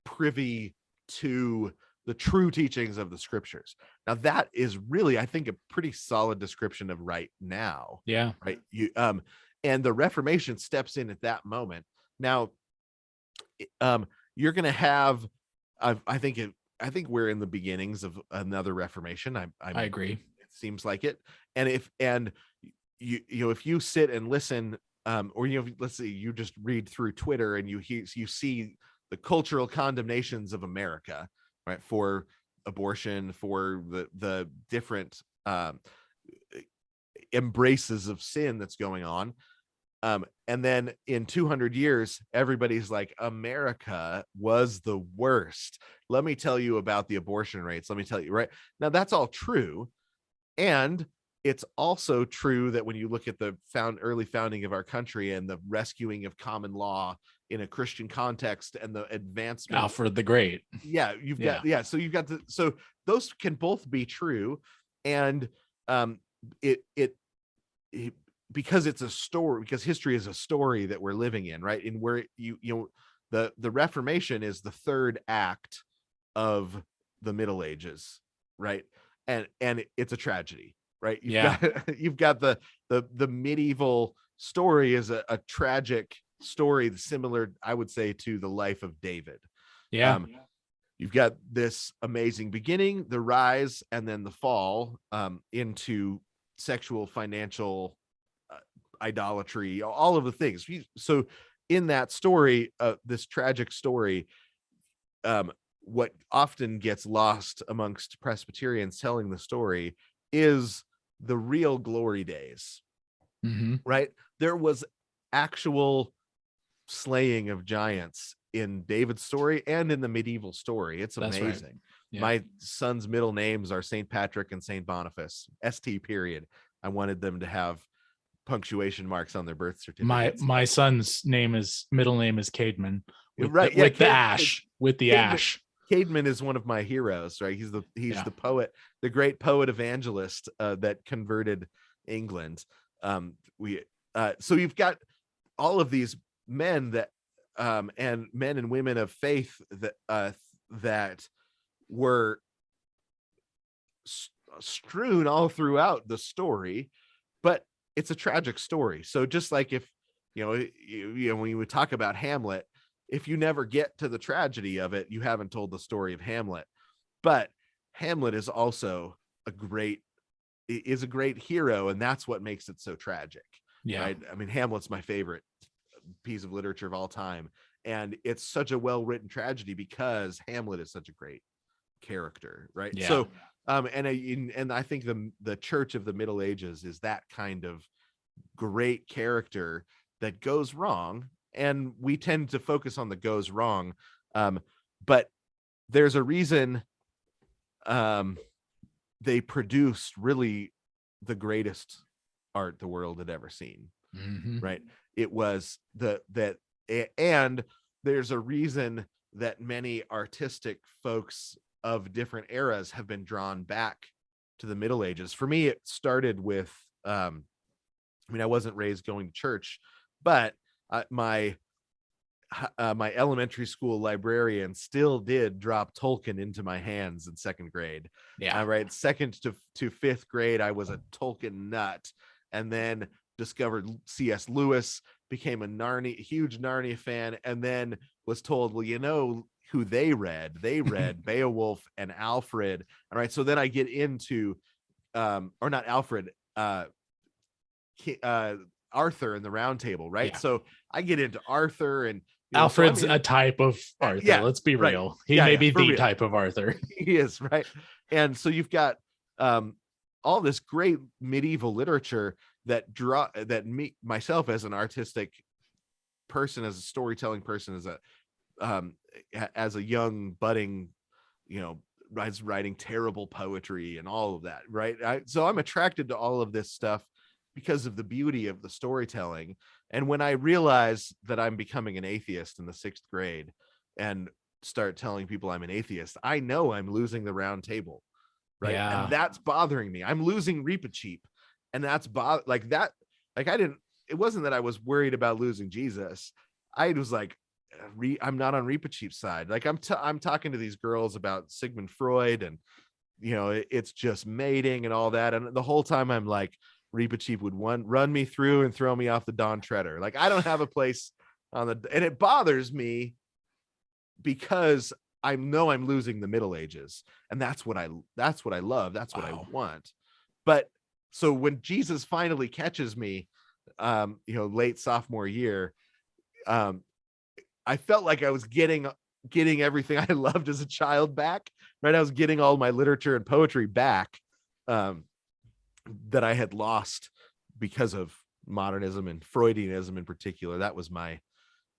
privy to the true teachings of the scriptures. Now that is really, I think, a pretty solid description of right now. Yeah. Right. And the Reformation steps in at that moment. Now, you're going to have, I think we're in the beginnings of another Reformation. I agree. It seems like it. And if you sit and listen, or let's say you just read through Twitter and you see the cultural condemnations of America, right, for abortion, for the different embraces of sin that's going on, and then in 200 years everybody's like, America was the worst. Let me tell you about the abortion rates. Let me tell you, right? Now that's all true, and it's also true that when you look at the early founding of our country and the rescuing of common law in a Christian context and the advancement, Alfred the Great. So those can both be true. And because it's a story, because history is a story that we're living in, right? And where the Reformation is the third act of the Middle Ages, right? And it's a tragedy, right? You've got the medieval story is a tragic story, similar, I would say, to the life of David. You've got this amazing beginning, the rise, and then the fall into sexual, financial idolatry, all of the things. So in that story, this tragic story, what often gets lost amongst Presbyterians telling the story is the real glory days, right? There was actual slaying of giants in David's story and in the medieval story. It's amazing. My son's middle names are St. Patrick and St. Boniface, ST period. I wanted them to have punctuation marks on their birth certificates. My son's middle name is Caedmon, with the ash. Caedmon is one of my heroes, right? He's the poet, the great poet evangelist that converted England. So you've got all of these men that and men and women of faith that were strewn all throughout the story, but it's a tragic story. So just like if when you would talk about Hamlet, if you never get to the tragedy of it, you haven't told the story of Hamlet. But Hamlet is also a great hero, and that's what makes it so tragic. Right? I mean, Hamlet's my favorite piece of literature of all time, and it's such a well-written tragedy because Hamlet is such a great character, right? So and I think the church of the Middle Ages is that kind of great character that goes wrong, and we tend to focus on the goes wrong, but there's a reason they produced really the greatest art the world had ever seen. Right? It was and there's a reason that many artistic folks of different eras have been drawn back to the Middle Ages. For me, it started with I wasn't raised going to church, but my elementary school librarian still did drop Tolkien into my hands in second grade. Right. Second to fifth grade, I was a Tolkien nut, and then discovered C.S. Lewis, became a huge Narnia fan, and then was told, well, you know who they read Beowulf and Alfred. All right. So then I get into or not Alfred, Arthur and the Round Table. Right. Yeah. So I get into Arthur, and Alfred's a type of Arthur. Yeah, let's be real. Right. He may be the real type of Arthur. He is, right. And so you've got all this great medieval literature that myself as an artistic person, as a storytelling person, as a young budding, writing terrible poetry and all of that, right? So I'm attracted to all of this stuff because of the beauty of the storytelling. And when I realize that I'm becoming an atheist in the 6th grade and start telling people I'm an atheist, I know I'm losing the Round Table, right? Yeah. And that's bothering me. I'm losing Reepicheep, and that's it wasn't that I was worried about losing Jesus. I was like, I'm not on Reepicheep's side. Like I'm talking to these girls about Sigmund Freud, and it's just mating and all that, and the whole time I'm like, Reepicheep would run me through and throw me off the Dawn Treader. Like I don't have a place and it bothers me because I know I'm losing the Middle Ages, and that's what I love. That's what I want. But so when Jesus finally catches me, late sophomore year, I felt like I was getting everything I loved as a child back, right? I was getting all my literature and poetry back, that I had lost because of modernism and Freudianism in particular. That was my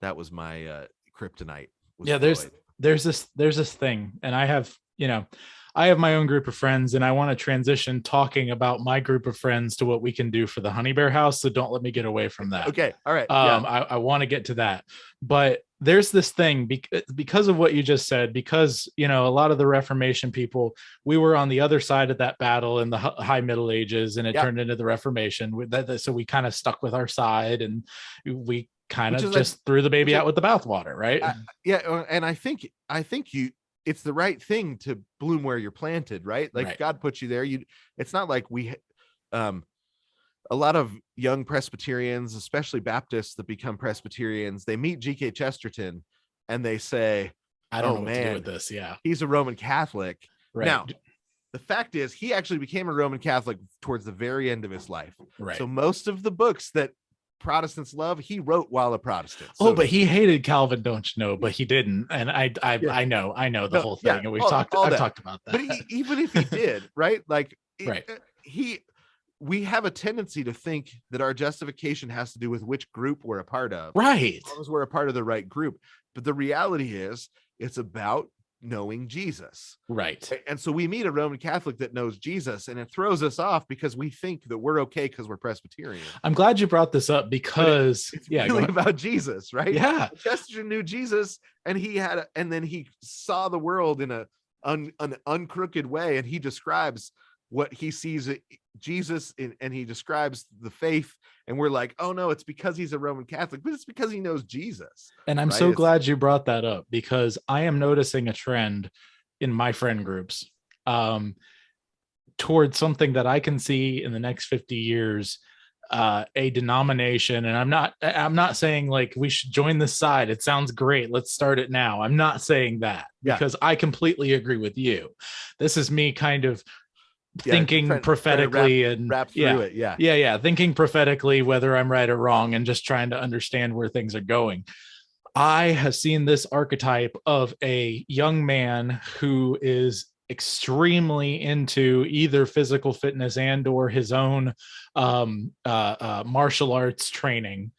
kryptonite. Yeah, there's this thing, and I have my own group of friends, and I want to transition talking about my group of friends to what we can do for the Honey Bear House. So don't let me get away from that. Okay. All right. I want to get to that, but there's this thing because of what you just said, because, a lot of the Reformation people, we were on the other side of that battle in the high Middle Ages, and it turned into the Reformation. So we kind of stuck with our side, and we kind of just threw the baby out with the bathwater. Right. And I think it's the right thing to bloom where you're planted, right? Like right. God put you there. It's not like a lot of young Presbyterians, especially Baptists that become Presbyterians, they meet G.K. Chesterton and they say, I don't know what to do with this. Yeah. He's a Roman Catholic. Right. Now, the fact is he actually became a Roman Catholic towards the very end of his life. Right. So most of the books that Protestants love, he wrote while a Protestant. So, but he hated Calvin, don't you know? But he didn't. And I know the whole thing. And I've talked about that. But even if he did, right? Like right. We have a tendency to think that our justification has to do with which group we're a part of. Right. As long as we're a part of the right group. But the reality is it's about knowing Jesus. Right. And so we meet a Roman Catholic that knows Jesus, and it throws us off because we think that we're okay because we're Presbyterian. I'm glad you brought this up because it's really about Jesus, right? Yeah. Chesterton knew Jesus, and then he saw the world in an uncrooked way, and he describes what he sees Jesus in, and he describes the faith, and we're like, oh no, it's because he's a Roman Catholic, but it's because he knows Jesus. And I'm so glad you brought that up, because I am noticing a trend in my friend groups towards something that I can see in the next 50 years, a denomination. And I'm not saying like we should join this side. It sounds great. Let's start it now. I'm not saying that because I completely agree with you. This is me kind of thinking prophetically and wrap through it. Thinking prophetically, whether I'm right or wrong, and just trying to understand where things are going. I have seen this archetype of a young man who is extremely into either physical fitness and or his own martial arts training,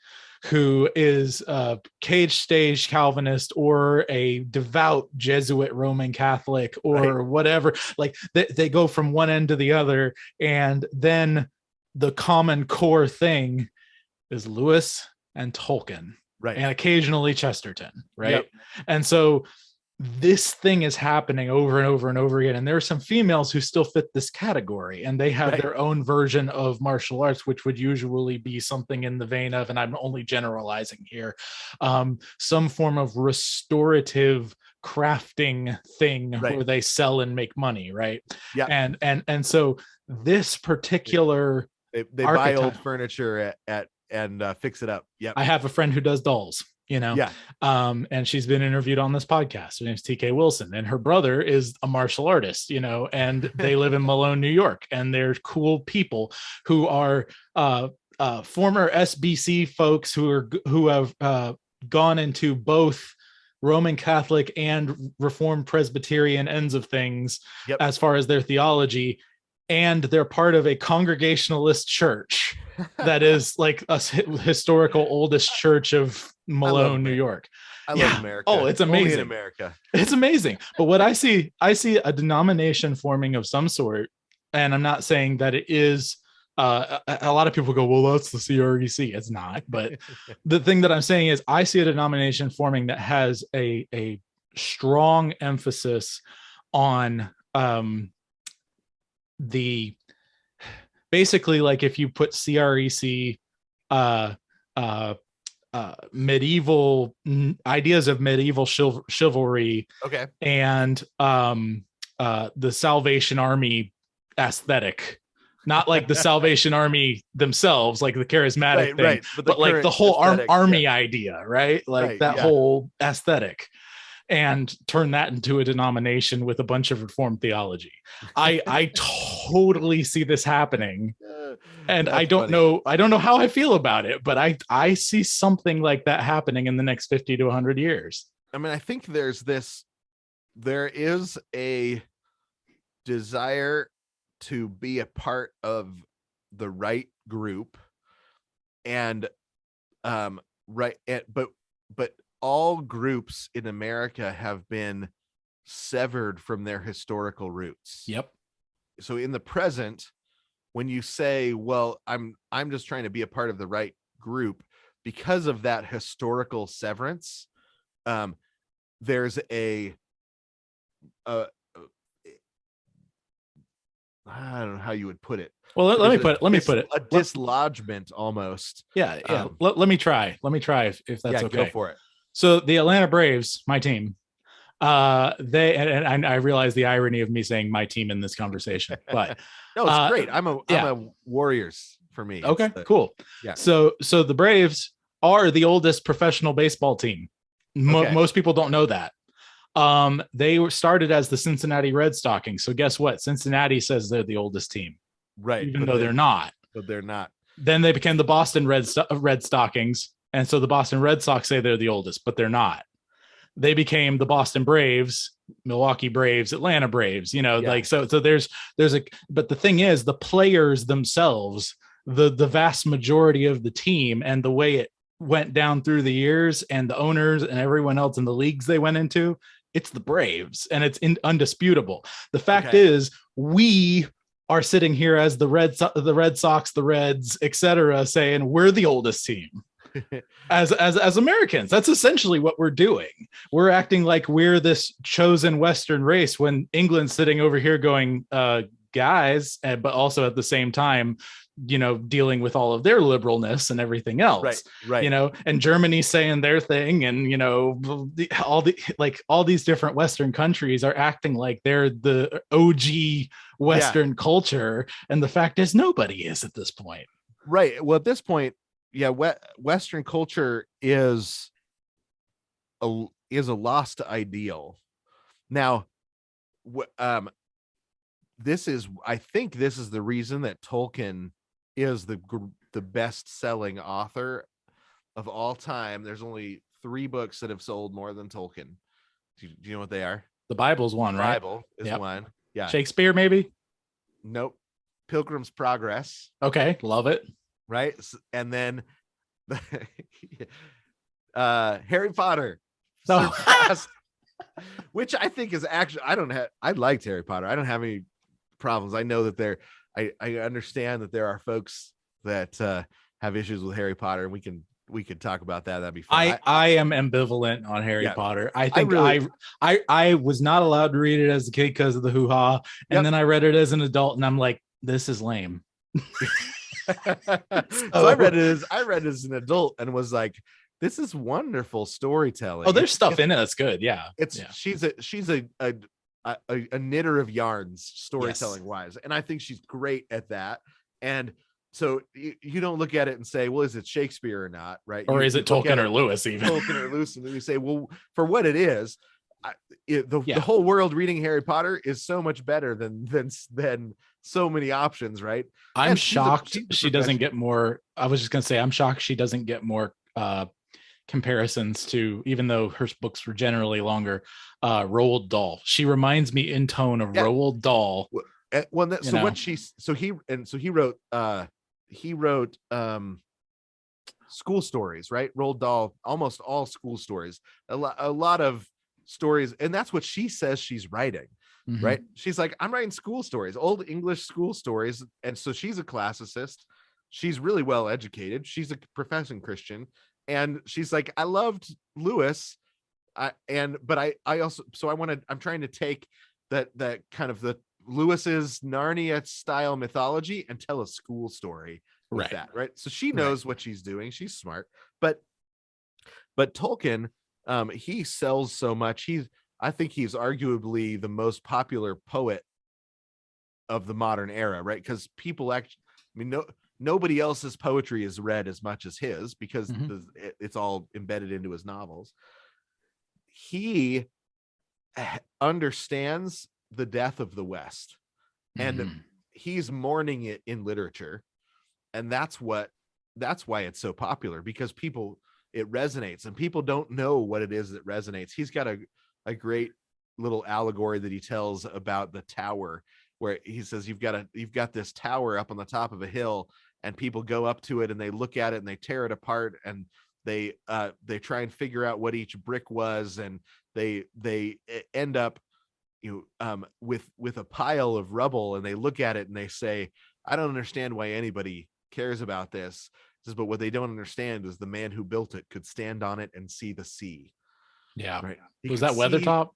who is a cage stage Calvinist or a devout Jesuit Roman Catholic or whatever. Like they go from one end to the other. And then the common core thing is Lewis and Tolkien, and occasionally Chesterton. Right. And so this thing is happening over and over and over again. And there are some females who still fit this category, and they have their own version of martial arts, which would usually be something in the vein of, and I'm only generalizing here, some form of restorative crafting thing where they sell and make money. Right. Yeah. And so this particular, they buy old furniture and fix it up. Yeah. I have a friend who does dolls, and she's been interviewed on this podcast. Her name's TK Wilson, and her brother is a martial artist, and they live in Malone, New York, and they're cool people who are former SBC folks who have gone into both Roman Catholic and Reformed Presbyterian ends of things as far as their theology. And they're part of a Congregationalist church that is like a historical oldest church of Malone, New York. I love America. Oh, it's amazing. Only in America. It's amazing. But what I see a denomination forming of some sort. And I'm not saying that it is, a lot of people go, well, that's the CREC. It's not. But the thing that I'm saying is I see a denomination forming that has a strong emphasis on, basically, like if you put CREC, medieval ideas of medieval chivalry, and the Salvation Army aesthetic, not like the Salvation Army themselves, like the charismatic thing, but like the whole army idea, right? Like that whole aesthetic. And turn that into a denomination with a bunch of Reformed theology. I totally see this happening, and I don't know how I feel about it, but I see something like that happening in the next 50 to 100 years. I mean, I think there is a desire to be a part of the right group, and but all groups in America have been severed from their historical roots. Yep. So in the present, when you say, well, I'm just trying to be a part of the right group, because of that historical severance, there's I don't know how you would put it. Well, let me put it a dislodgement almost. Yeah. Let me try if that's okay. Go for it. So the Atlanta Braves, my team, I realize the irony of me saying my team in this conversation, but no, it's great. I'm a Warriors for me. Okay, cool. Yeah. So the Braves are the oldest professional baseball team. Most people don't know that. They were started as the Cincinnati Red Stockings. So guess what? Cincinnati says they're the oldest team, right? Even though they're not. But they're not. Then they became the Boston Red Stockings. And so the Boston Red Sox say they're the oldest, but they're not. They became the Boston Braves, Milwaukee Braves, Atlanta Braves, like, so there's but the thing is, the players themselves, the vast majority of the team, and the way it went down through the years, and the owners and everyone else in the leagues they went into, it's the Braves, and it's undisputable. The fact is, we are sitting here as the Red Sox, the Reds, etc., saying we're the oldest team. as Americans, that's essentially what we're doing. We're acting like we're this chosen Western race when England's sitting over here going, guys, but also at the same time, dealing with all of their liberalness and everything else, right. And Germany saying their thing, and all these different Western countries are acting like they're the OG Western culture, and the fact is nobody is at this point. Right. Well, at this point, Western culture is a lost ideal. Now, I think this is the reason that Tolkien is the best-selling author of all time. There's only 3 books that have sold more than Tolkien. Do you know what they are? The Bible's one, right? Bible is one. Yeah. Shakespeare, maybe? Nope. Pilgrim's Progress. Okay, love it. Right. And then Harry Potter surpassed, which I think is actually, I liked Harry Potter. I don't have any problems. I know that I understand that there are folks that have issues with Harry Potter, and we could talk about that. That'd be fun. I am ambivalent on Harry Potter. I think I was not allowed to read it as a kid because of the hoo-ha. And then I read it as an adult and I'm like, this is lame. So I read it as an adult and was like, this is wonderful storytelling. Oh, there's stuff in it that's good. Yeah. She's a knitter of yarns, storytelling wise. And I think she's great at that. And so you don't look at it and say, well, is it Shakespeare or not? Right. Or is it Tolkien or Lewis even? Tolkien or Lewis. And then you say, well, for what it is, the whole world reading Harry Potter is so much better than so many options. Right. I'm shocked she doesn't get more. I was just going to say, I'm shocked she doesn't get more comparisons to, even though her books were generally longer, Roald Dahl. She reminds me in tone of Roald Dahl. He wrote school stories, right? Roald Dahl, almost all school stories, a lot of stories, and that's what she says she's writing. Right? She's like, I'm writing school stories, old English school stories. And so she's a classicist. She's really well educated. She's a professing Christian. And she's like, I loved Lewis. I'm trying to take that kind of the Lewis's Narnia style mythology and tell a school story with that. Right. So she knows what she's doing. She's smart, but Tolkien, he sells so much. I think he's arguably the most popular poet of the modern era, right? Because people actually, nobody else's poetry is read as much as his, because it's all embedded into his novels. He understands the death of the West, and he's mourning it in literature, and that's why it's so popular, because it resonates, and people don't know what it is that resonates. He's got a great little allegory that he tells about the tower, where he says, you've got this tower up on the top of a hill, and people go up to it and they look at it and they tear it apart, and they try and figure out what each brick was, and they end up with a pile of rubble, and they look at it and they say, I don't understand why anybody cares about this. But what they don't understand is the man who built it could stand on it and see the sea. Yeah. Right. Was that Weathertop?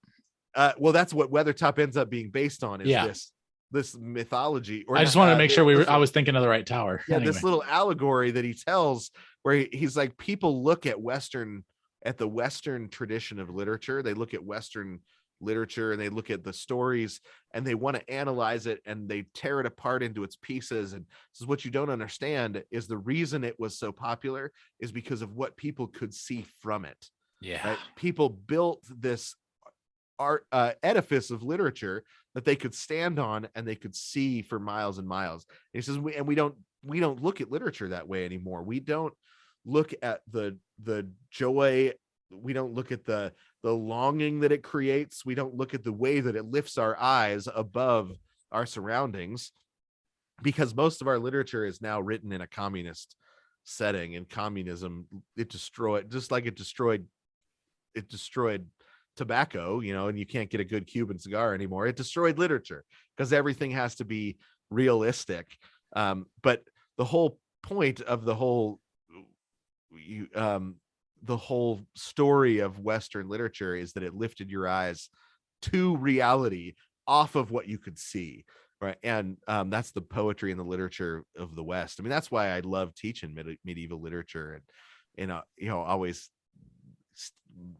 Well, that's what Weathertop ends up being based on, is this mythology. I just wanted to make sure I was thinking of the right tower. Yeah. Anyway. This little allegory that he tells, where he's like, people look at the Western tradition of literature. They look at Western literature and they look at the stories and they want to analyze it, and they tear it apart into its pieces. And this is what you don't understand, is the reason it was so popular is because of what people could see from it. Yeah. Right? People built this art edifice of literature that they could stand on and they could see for miles and miles. And he says, we don't look at literature that way anymore. We don't look at the joy. We don't look at the longing that it creates. We don't look at the way that it lifts our eyes above our surroundings, because most of our literature is now written in a communist setting, and communism, it destroyed tobacco, and you can't get a good Cuban cigar anymore. It destroyed literature because everything has to be realistic. But the whole point of the whole story of Western literature is that it lifted your eyes to reality off of what you could see. Right. And that's the poetry and the literature of the West. I mean, that's why I love teaching medieval literature, and always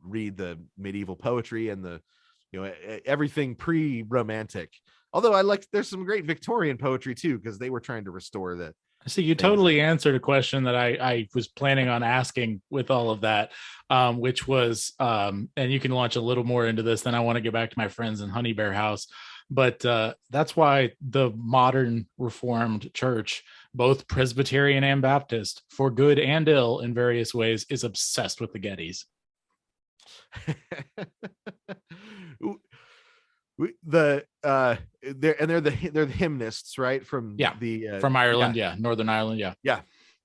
read the medieval poetry and the everything pre-romantic. Although there's some great Victorian poetry too, because they were trying to restore that. See, you totally answered a question that I was planning on asking with all of that, which was, and you can launch a little more into this, then I want to get back to my friends in Honey Bear House. But that's why the modern Reformed Church, both Presbyterian and Baptist, for good and ill in various ways, is obsessed with the Gettys. they're the hymnists, right? From from Ireland, Northern Ireland, yeah.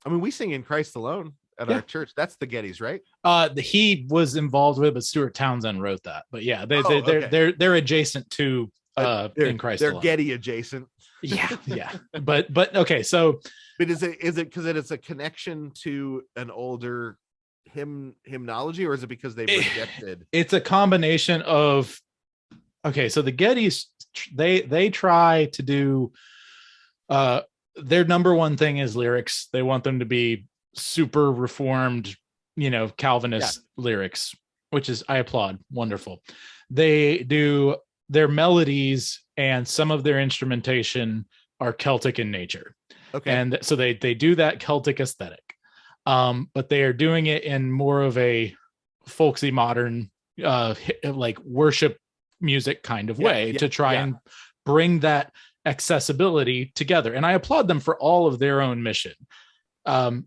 I mean, we sing In Christ Alone at our church. That's the Gettys, right? He was involved with it, but Stuart Townsend wrote that. But yeah, they're adjacent to In Christ they're Alone. Getty adjacent. Yeah. But okay, so but is it because it's a connection to an older hymnology, or is it because they've rejected? It's a combination of, okay, so the Gettys, they try to do their number one thing is lyrics. They want them to be super reformed, Calvinist lyrics, which is, I applaud. Wonderful. They do their melodies and some of their instrumentation are Celtic in nature. Okay. And so they do that Celtic aesthetic. But they are doing it in more of a folksy modern, like worship music kind of way to try and bring that accessibility together. And I applaud them for all of their own mission.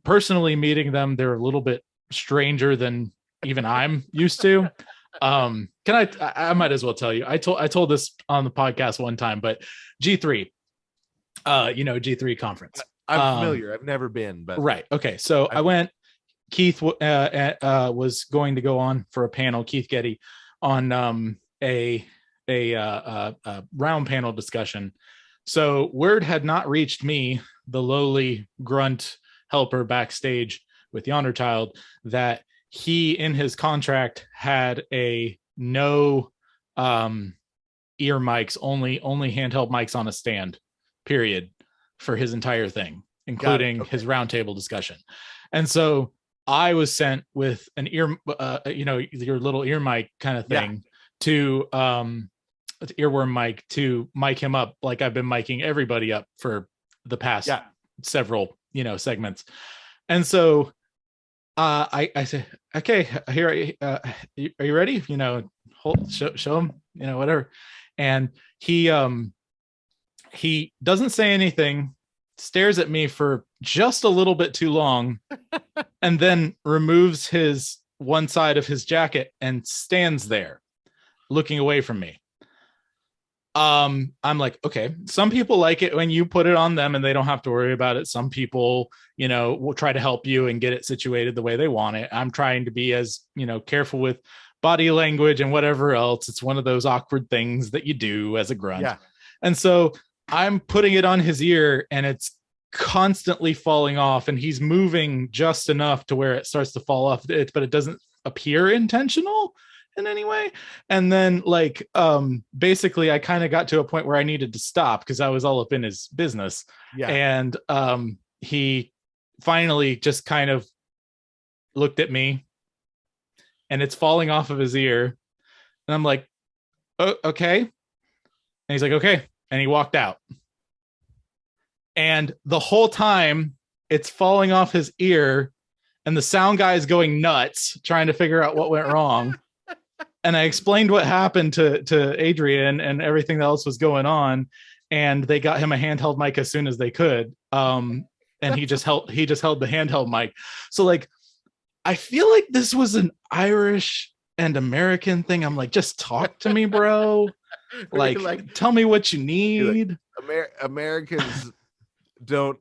Personally meeting them, they're a little bit stranger than even I'm used to. I might as well tell you, I told this on the podcast one time, but G3, G3 conference. I'm familiar. I've never been, but right. Okay. So I went, Keith was going to go on for a panel, Keith Getty, on a round panel discussion. So word had not reached me, the lowly grunt helper backstage with Yonder Child, that he in his contract had a no ear mics, only handheld mics on a stand, period, for his entire thing, including his roundtable discussion. And so I was sent with an ear, your little ear mic kind of thing to earworm mic to mic him up, like I've been miking everybody up for the past several, segments. And so I said, okay, here, are you ready? Show him, whatever. And he doesn't say anything, stares at me for just a little bit too long, and then removes his one side of his jacket and stands there looking away from me. I'm like, okay, some people like it when you put it on them and they don't have to worry about it. Some people, will try to help you and get it situated the way they want it. I'm trying to be as, careful with body language and whatever else. It's one of those awkward things that you do as a grunt. Yeah. And so I'm putting it on his ear and it's constantly falling off, and he's moving just enough to where it starts to fall off, but it doesn't appear intentional in any way. And then basically I kind of got to a point where I needed to stop because I was all up in his business. Yeah. And he finally just kind of looked at me and it's falling off of his ear. And I'm like, oh, okay. And he's like, okay. And he walked out. And the whole time it's falling off his ear and the sound guy is going nuts trying to figure out what went wrong. And I explained what happened to Adrian and everything else was going on. And they got him a handheld mic as soon as they could. And he just held the handheld mic. So I feel like this was an Irish and American thing. I'm like, just talk to me, bro. Tell me what you need. Americans don't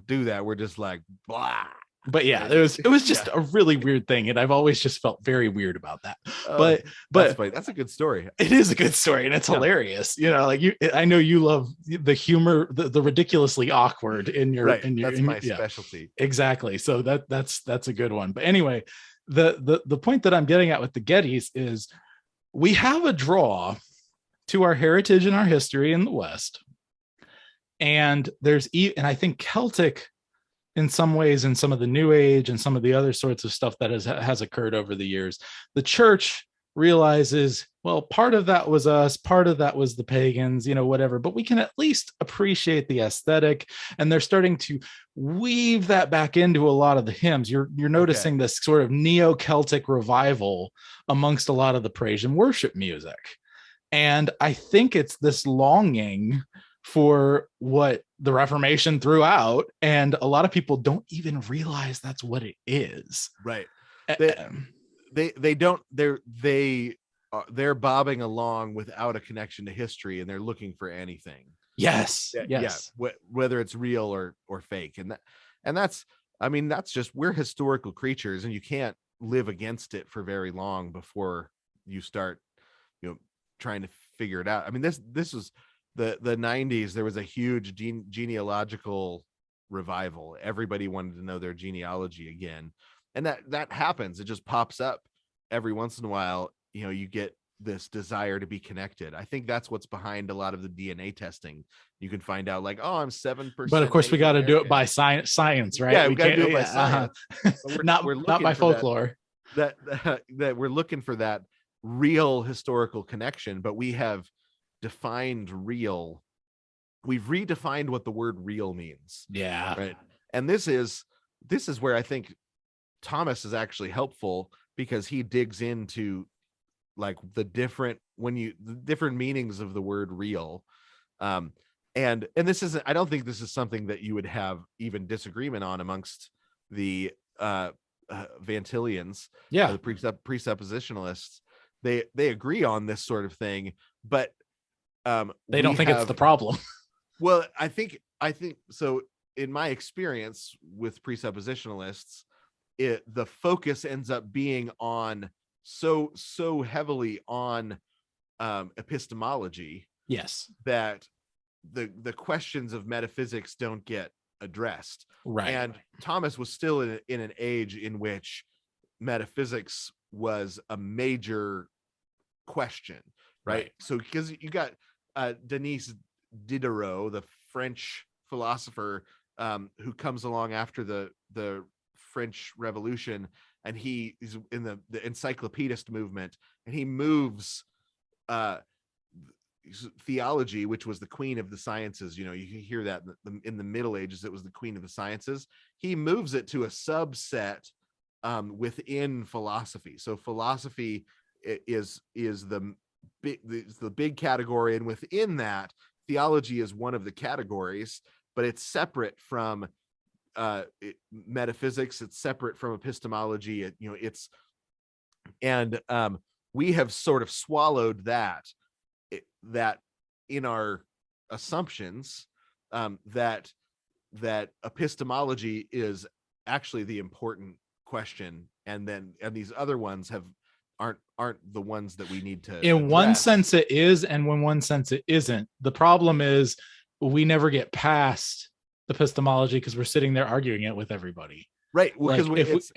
do that. We're just like, blah. But yeah, it was just a really weird thing, and I've always just felt very weird about that. But that's a good story. It is a good story, and it's hilarious. I know you love the humor, the ridiculously awkward in your. Right. That's my specialty. Exactly. So that's a good one. But anyway, the point that I'm getting at with the Gettys is we have a draw to our heritage and our history in the West, and and I think Celtic, in some ways, in some of the New Age and some of the other sorts of stuff that has occurred over the years, the church realizes, well, part of that was us, part of that was the pagans, whatever, but we can at least appreciate the aesthetic. And they're starting to weave that back into a lot of the hymns. You're noticing this sort of neo-Celtic revival amongst a lot of the praise and worship music. And I think it's this longing for what the Reformation threw out, and a lot of people don't even realize that's what it is. Right. They they're bobbing along without a connection to history, and they're looking for anything. Yes. Whether it's real or fake. And that's, I mean, that's just, we're historical creatures, and you can't live against it for very long before you start, trying to figure it out. I mean, this was the 90s. There was a huge genealogical revival. Everybody wanted to know their genealogy again. And that happens. It just pops up every once in a while. You get this desire to be connected. I think that's what's behind a lot of the DNA testing. You can find out like, oh, I'm 7%. But of course, we got to do it by science, right? Yeah, we got to do it by science. Not by folklore. That we're looking for that real historical connection, but we have defined real. We've redefined what the word real means. Yeah. Right. And this is where I think Thomas is actually helpful, because he digs into like the different meanings of the word real. And this isn't, I don't think this is something that you would have even disagreement on amongst the Vantillians, the presuppositionalists. They agree on this sort of thing, but they don't think it's the problem. Well, I think so. In my experience with presuppositionalists, the focus ends up being on so heavily on epistemology, yes, that the questions of metaphysics don't get addressed. Right. And Thomas was still in an age in which metaphysics was a major question, right? So because you got Denis Diderot, the French philosopher, who comes along after the French Revolution, and he is in the encyclopedist movement, and he moves theology, which was the queen of the sciences. You hear that in the Middle Ages, it was the queen of the sciences. He moves it to a subset within philosophy. So philosophy is the big category, and within that, theology is one of the categories, but it's separate from metaphysics. It's separate from epistemology. We have sort of swallowed that in our assumptions, that epistemology is actually the important question, and these other ones aren't the ones that we need to in address. One sense it is, and in one sense it isn't. The problem is we never get past epistemology because we're sitting there arguing it with everybody, right? Well, because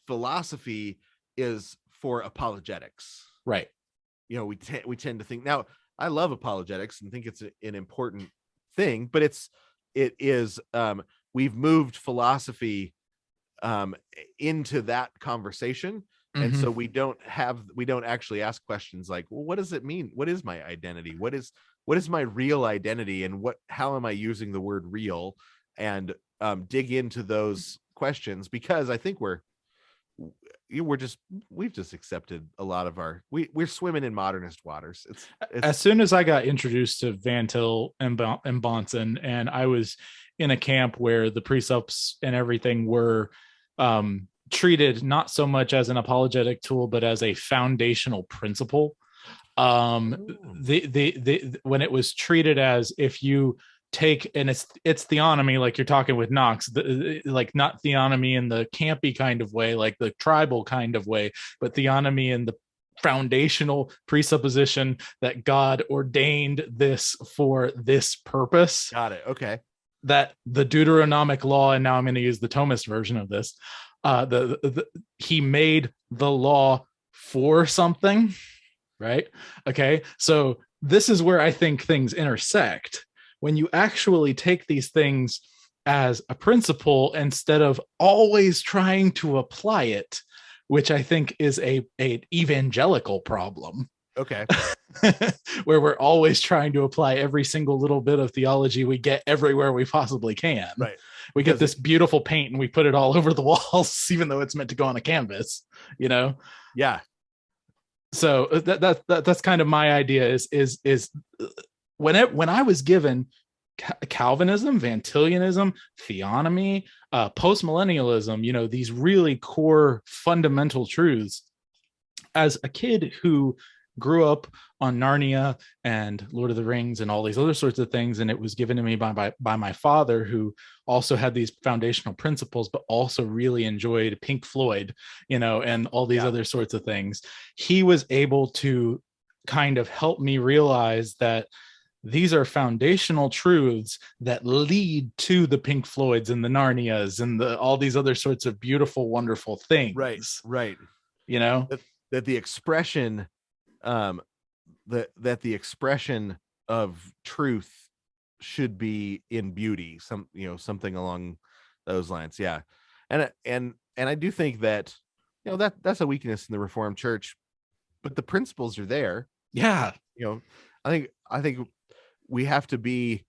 philosophy is for apologetics, right? We tend to think, now I love apologetics and think it's an important thing, but it is we've moved philosophy into that conversation. And so we don't actually ask questions like, well, what does it mean? What is my identity? What is my real identity? And how am I using the word real? And dig into those questions, because I think we've just accepted a lot of we're swimming in modernist waters. It's as soon as I got introduced to Van Til and Bonson, and I was in a camp where the precepts and everything were treated not so much as an apologetic tool, but as a foundational principle. When it was treated as, if you take, and it's theonomy, like you're talking with Knox, like not theonomy in the campy kind of way, like the tribal kind of way, but theonomy in the foundational presupposition that God ordained this for this purpose. Got it. Okay. That the Deuteronomic law, and now I'm going to use the Thomist version of this, he made the law for something, right? Okay, so this is where I think things intersect. When you actually take these things as a principle instead of always trying to apply it, which I think is an evangelical problem. Okay. Where we're always trying to apply every single little bit of theology we get everywhere we possibly can. Right. We get this beautiful paint and we put it all over the walls, even though it's meant to go on a canvas, Yeah. So that's kind of my idea is when I was given Calvinism, Vantillianism, theonomy, postmillennialism, these really core fundamental truths. As a kid who grew up on Narnia and Lord of the Rings and all these other sorts of things, and it was given to me by my father, who also had these foundational principles, but also really enjoyed Pink Floyd, and all these other sorts of things. He was able to kind of help me realize that these are foundational truths that lead to the Pink Floyds and the Narnias and all these other sorts of beautiful, wonderful things. Right. That the expression, that the expression of truth should be in beauty, something along those lines. Yeah. And I do think that, that's a weakness in the Reformed Church, but the principles are there. Yeah. I think we have to be,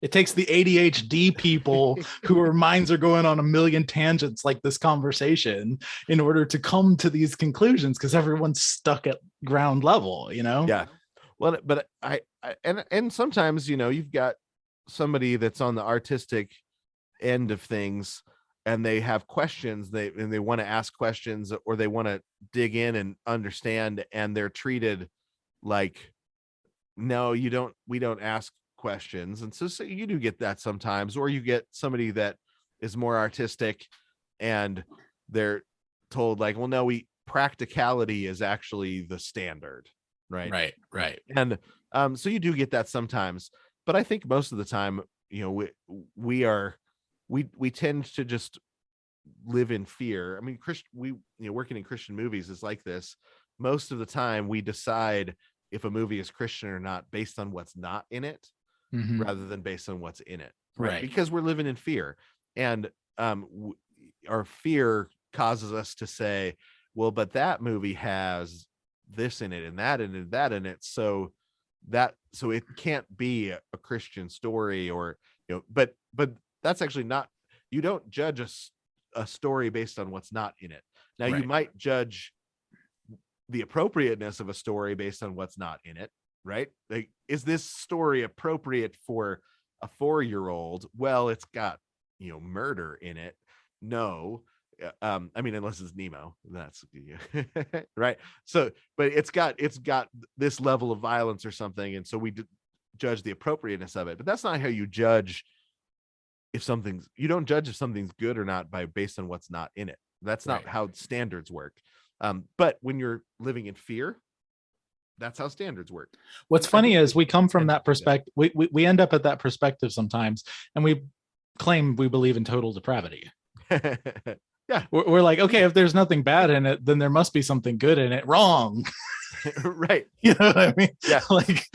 it takes the ADHD people whose minds are going on a million tangents like this conversation in order to come to these conclusions, because everyone's stuck at ground level, Yeah. Well, but and sometimes, you've got somebody that's on the artistic end of things and they have questions, they want to ask questions, or they want to dig in and understand, and they're treated like, no, we don't ask questions. And so you do get that sometimes, or you get somebody that is more artistic and they're told like, well, no, practicality is actually the standard. Right. And so you do get that sometimes, but I think most of the time, we tend to just live in fear. I mean, working in Christian movies is like this. Most of the time we decide if a movie is Christian or not based on what's not in it, rather than based on what's in it. Right. Because we're living in fear, and our fear causes us to say, well, but that movie has this in it and that in it, that in it. So it can't be a Christian story, or, but that's actually not, you don't judge a story based on what's not in it. Now you might judge the appropriateness of a story based on what's not in it, right? Like, is this story appropriate for a 4-year-old? Well, it's got, murder in it. No. I mean, unless it's Nemo, that's right. So, but it's got this level of violence or something. And so we judge the appropriateness of it, but that's not how you judge you don't judge if something's good or not based on what's not in it. That's not how standards work. But when you're living in fear, that's how standards work. What's funny is we come from that perspective. We end up at that perspective sometimes, and we claim we believe in total depravity. Yeah. We're like, okay, if there's nothing bad in it, then there must be something good in it. Wrong. Right. You know what I mean? Yeah. Like,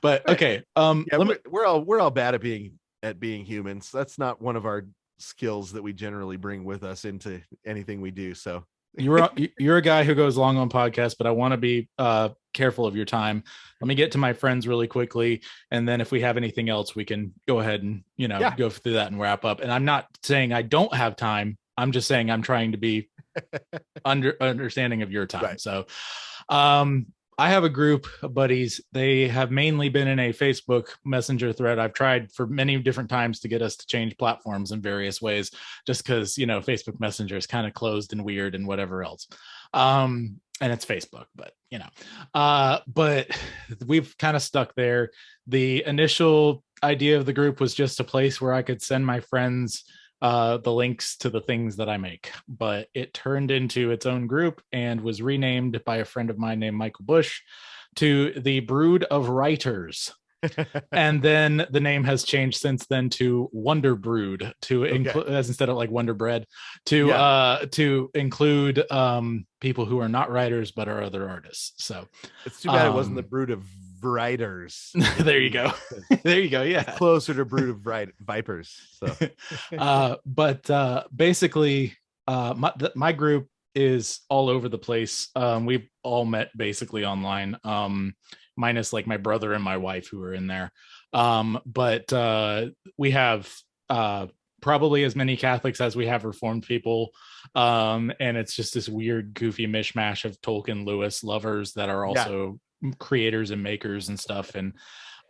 but okay. Yeah, we're all bad at being humans. That's not one of our skills that we generally bring with us into anything we do. So you're a guy who goes long on podcasts, but I want to be careful of your time. Let me get to my friends really quickly, and then if we have anything else, we can go ahead and go through that and wrap up. And I'm not saying I don't have time. I'm just saying I'm trying to be understanding of your time. Right. So I have a group of buddies. They have mainly been in a Facebook Messenger thread. I've tried for many different times to get us to change platforms in various ways, just because, Facebook Messenger is kind of closed and weird and whatever else. And it's Facebook, but, but we've kind of stuck there. The initial idea of the group was just a place where I could send my friends the links to the things that I make, but it turned into its own group and was renamed by a friend of mine named Michael Bush to the Brood of Writers. And then the name has changed since then to Wonder Brood, to include, as instead of like Wonder Bread, to include people who are not writers but are other artists. So it's too bad it wasn't the Brood of Writers. There you go. There you go. Yeah, closer to Brood of Vipers. So but basically my group is all over the place. We've all met basically online, minus like my brother and my wife who are in there. But we have probably as many Catholics as we have Reformed people. And it's just this weird, goofy mishmash of Tolkien Lewis lovers that are also creators and makers and stuff. And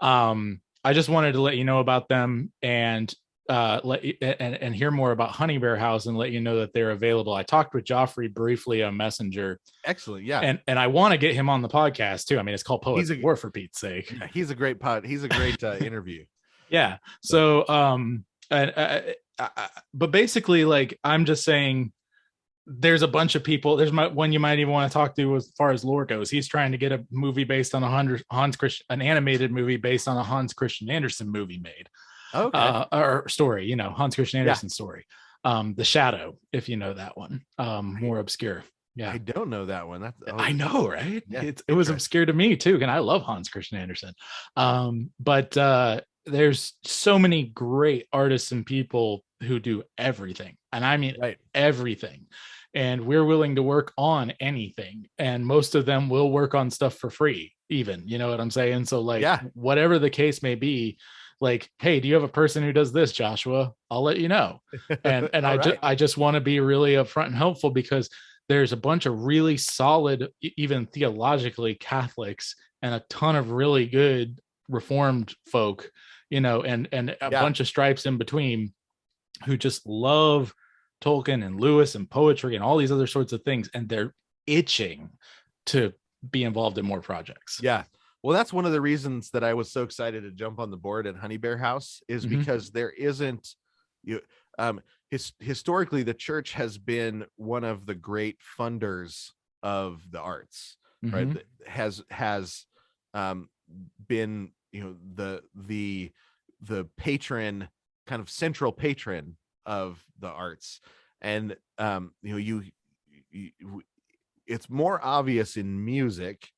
I just wanted to let you know about them and and hear more about Honey Bear House and let you know that they're available. I talked with Joffrey briefly on Messenger. Excellent. Yeah. And I want to get him on the podcast too. I mean, it's called Poets of War, for Pete's sake. Yeah, he's a great interview. Yeah. So but basically, like, I'm just saying there's a bunch of people. There's one you might even want to talk to as far as lore goes. He's trying to get a movie based on an animated movie based on a Hans Christian Andersen movie made. Okay. Or story, Hans Christian Andersen's story. The Shadow, if you know that one. More obscure. Yeah. I don't know that one. I know, right? Yeah, it was obscure to me too, and I love Hans Christian Andersen. But there's so many great artists and people who do everything, and I mean everything. And we're willing to work on anything, and most of them will work on stuff for free, even. You know what I'm saying? So, like, whatever the case may be, like, hey, do you have a person who does this, Joshua? I'll let you know. And I just want to be really upfront and helpful, because there's a bunch of really solid, even theologically, Catholics, and a ton of really good Reformed folk, and a bunch of stripes in between, who just love Tolkien and Lewis and poetry and all these other sorts of things, and they're itching to be involved in more projects. Yeah. Well, that's one of the reasons that I was so excited to jump on the board at Honey Bear House, is because there isn't, historically, the church has been one of the great funders of the arts, right? That has been, the patron, kind of central patron of the arts. And it's more obvious in music,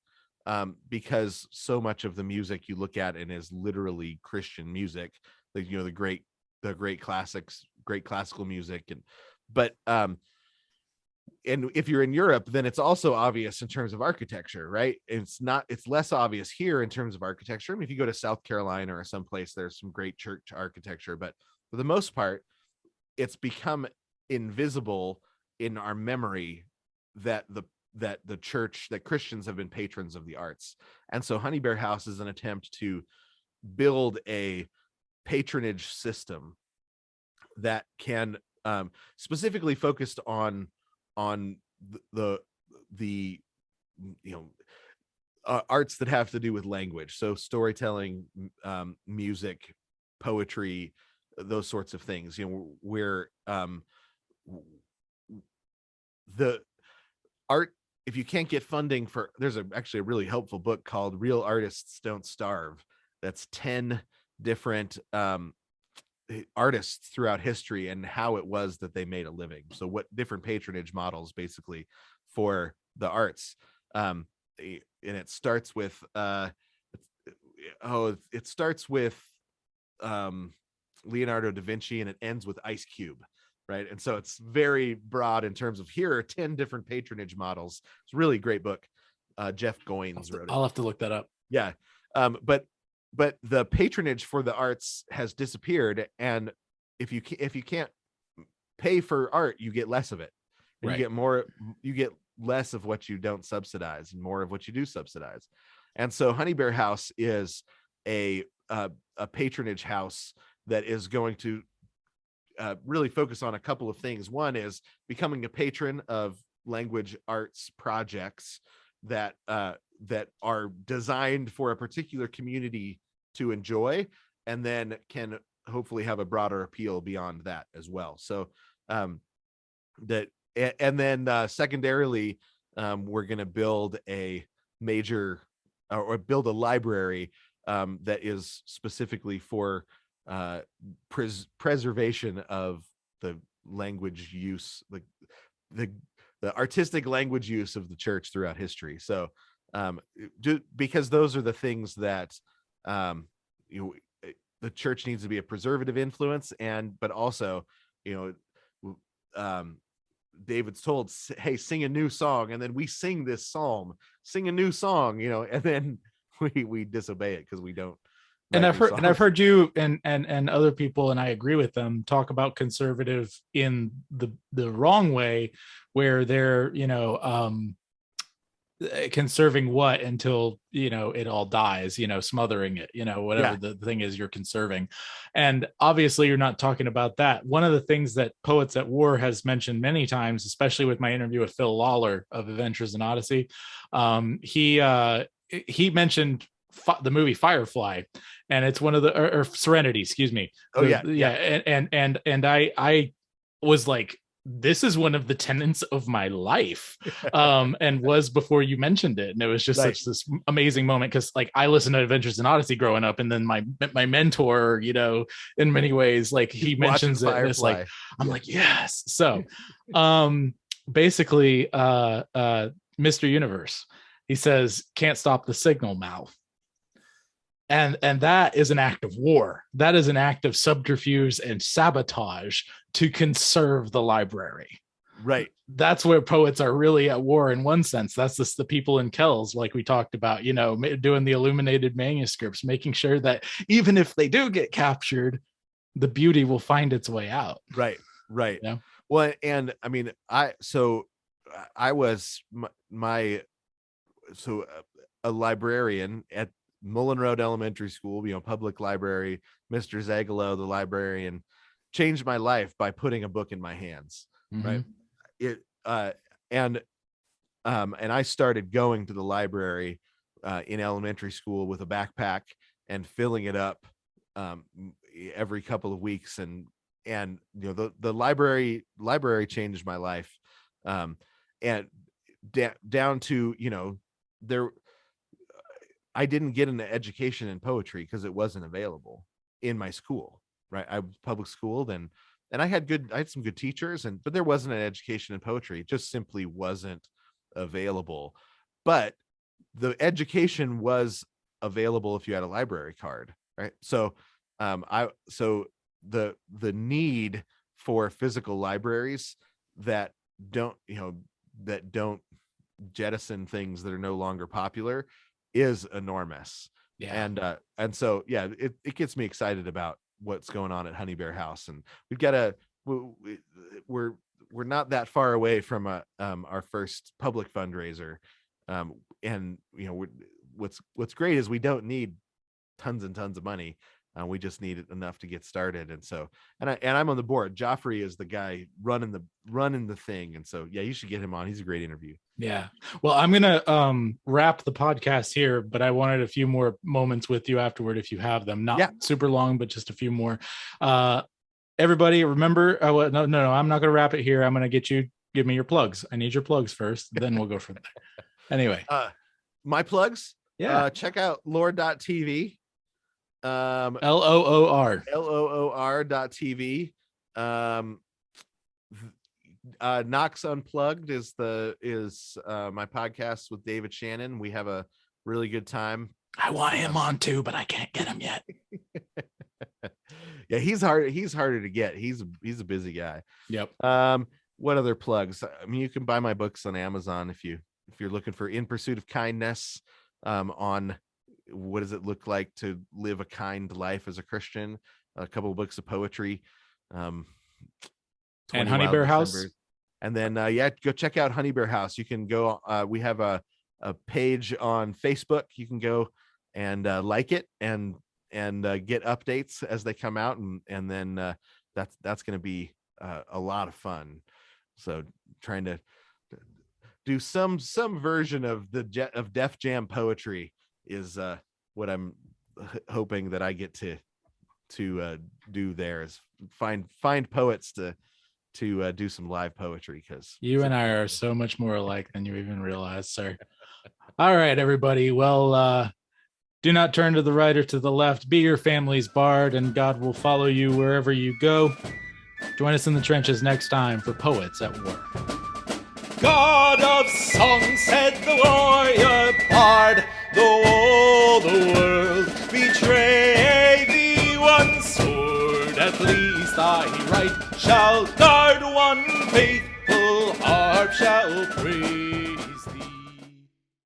because so much of the music you look at and is literally Christian music, like, the great classics, great classical music. And if you're in Europe, then it's also obvious in terms of architecture, right? It's less obvious here in terms of architecture. I mean, if you go to South Carolina or someplace, there's some great church architecture, but for the most part, it's become invisible in our memory that the church, that Christians have been patrons of the arts. And so Honey Bear House is an attempt to build a patronage system that can specifically focused on the arts that have to do with language, so storytelling, music, poetry, those sorts of things, where the art, if you can't get funding for, there's actually a really helpful book called Real Artists Don't Starve. That's 10 different artists throughout history and how it was that they made a living. So what different patronage models basically for the arts. And it starts with Leonardo da Vinci, and it ends with Ice Cube, right? And so it's very broad in terms of, here are 10 different patronage models. It's a really great book. Jeff Goins wrote it. I'll have to look that up. Yeah. But the patronage for the arts has disappeared, and if you can't pay for art, you get less of it. And you get less of what you don't subsidize and more of what you do subsidize. And so Honey Bear House is a patronage house that is going to really focus on a couple of things. One is becoming a patron of language arts projects that are designed for a particular community to enjoy, and then can hopefully have a broader appeal beyond that as well. So secondarily, we're going to build a major or build a library that is specifically for preservation of the language use, the artistic language use of the church throughout history. So because those are the things that the church needs to be a preservative influence, but also, David's told, hey, sing a new song, and then we sing this psalm, sing a new song, and then we disobey it because we don't. And I've heard you and other people, and I agree with them, talk about conservative in the wrong way, where they're conserving what until it all dies, smothering it, whatever the thing is you're conserving. And obviously you're not talking about that. One of the things that Poets at War has mentioned many times, especially with my interview with Phil Lawler of Adventures in Odyssey, he mentioned the movie Firefly, and it's one of the or Serenity, excuse me. And I was like, this is one of the tenets of my life, and was before you mentioned it, and it was just such this amazing moment, because like I listened to Adventures in Odyssey growing up, and then my mentor, in many ways, like he mentions it, and it's like I'm like, yes. So basically Mr. Universe, he says, can't stop the signal mouth. And that is an act of war. That is an act of subterfuge and sabotage to conserve the library. Right. That's where poets are really at war in one sense. That's just the people in Kells, like we talked about, doing the illuminated manuscripts, making sure that even if they do get captured, the beauty will find its way out. Right. Well, and I mean, I was a librarian at Mullen Road Elementary School, public library. Mr. Zagalo, the librarian, changed my life by putting a book in my hands. Right. And I started going to the library in elementary school with a backpack and filling it up every couple of weeks. And the library changed my life. And down to, I didn't get an education in poetry because it wasn't available in my school, right? I was public schooled, and I had some good teachers, but there wasn't an education in poetry. It just simply wasn't available. But the education was available if you had a library card, right? So the need for physical libraries that don't jettison things that are no longer popular is enormous. And so it gets me excited about what's going on at Honey Bear House, and we've got we're not that far away from our first public fundraiser, and what's great is we don't need tons and tons of money. We just need enough to get started. And so, I'm on the board. Joffrey is the guy running the thing. And so, you should get him on. He's a great interview. Yeah. Well, I'm going to wrap the podcast here, but I wanted a few more moments with you afterward, if you have them. Not super long, but just a few more. Everybody remember, no, I'm not going to wrap it here. I'm going to give me your plugs. I need your plugs first, then we'll go from there. Anyway. My plugs? Yeah. Check out lore.tv. LOOR.tv. Knox Unplugged is my podcast with David Shannon. We have a really good time. I want him on too, but I can't get him yet. He's harder to get. He's a busy guy. Yep. What other plugs? I mean, you can buy my books on Amazon if you're looking for In Pursuit of Kindness, on what does it look like to live a kind life as a Christian, a couple of books of poetry, and Honey Bear House. And then go check out Honey Bear House. You can go, we have a page on Facebook. You can go and like it and get updates as they come out, and then that's going to be a lot of fun. So trying to do some version of of Def Jam poetry is what I'm hoping that I get to do there, is find poets to do some live poetry, because you and I are so much more alike than you even realize, sir. All right, everybody. Well, do not turn to the right or to the left. Be your family's bard, and God will follow you wherever you go. Join us in the trenches next time for Poets at War. God of song, said the warrior bard, though all the world betray thee, one sword at least thy right shall guard, one faithful harp shall free.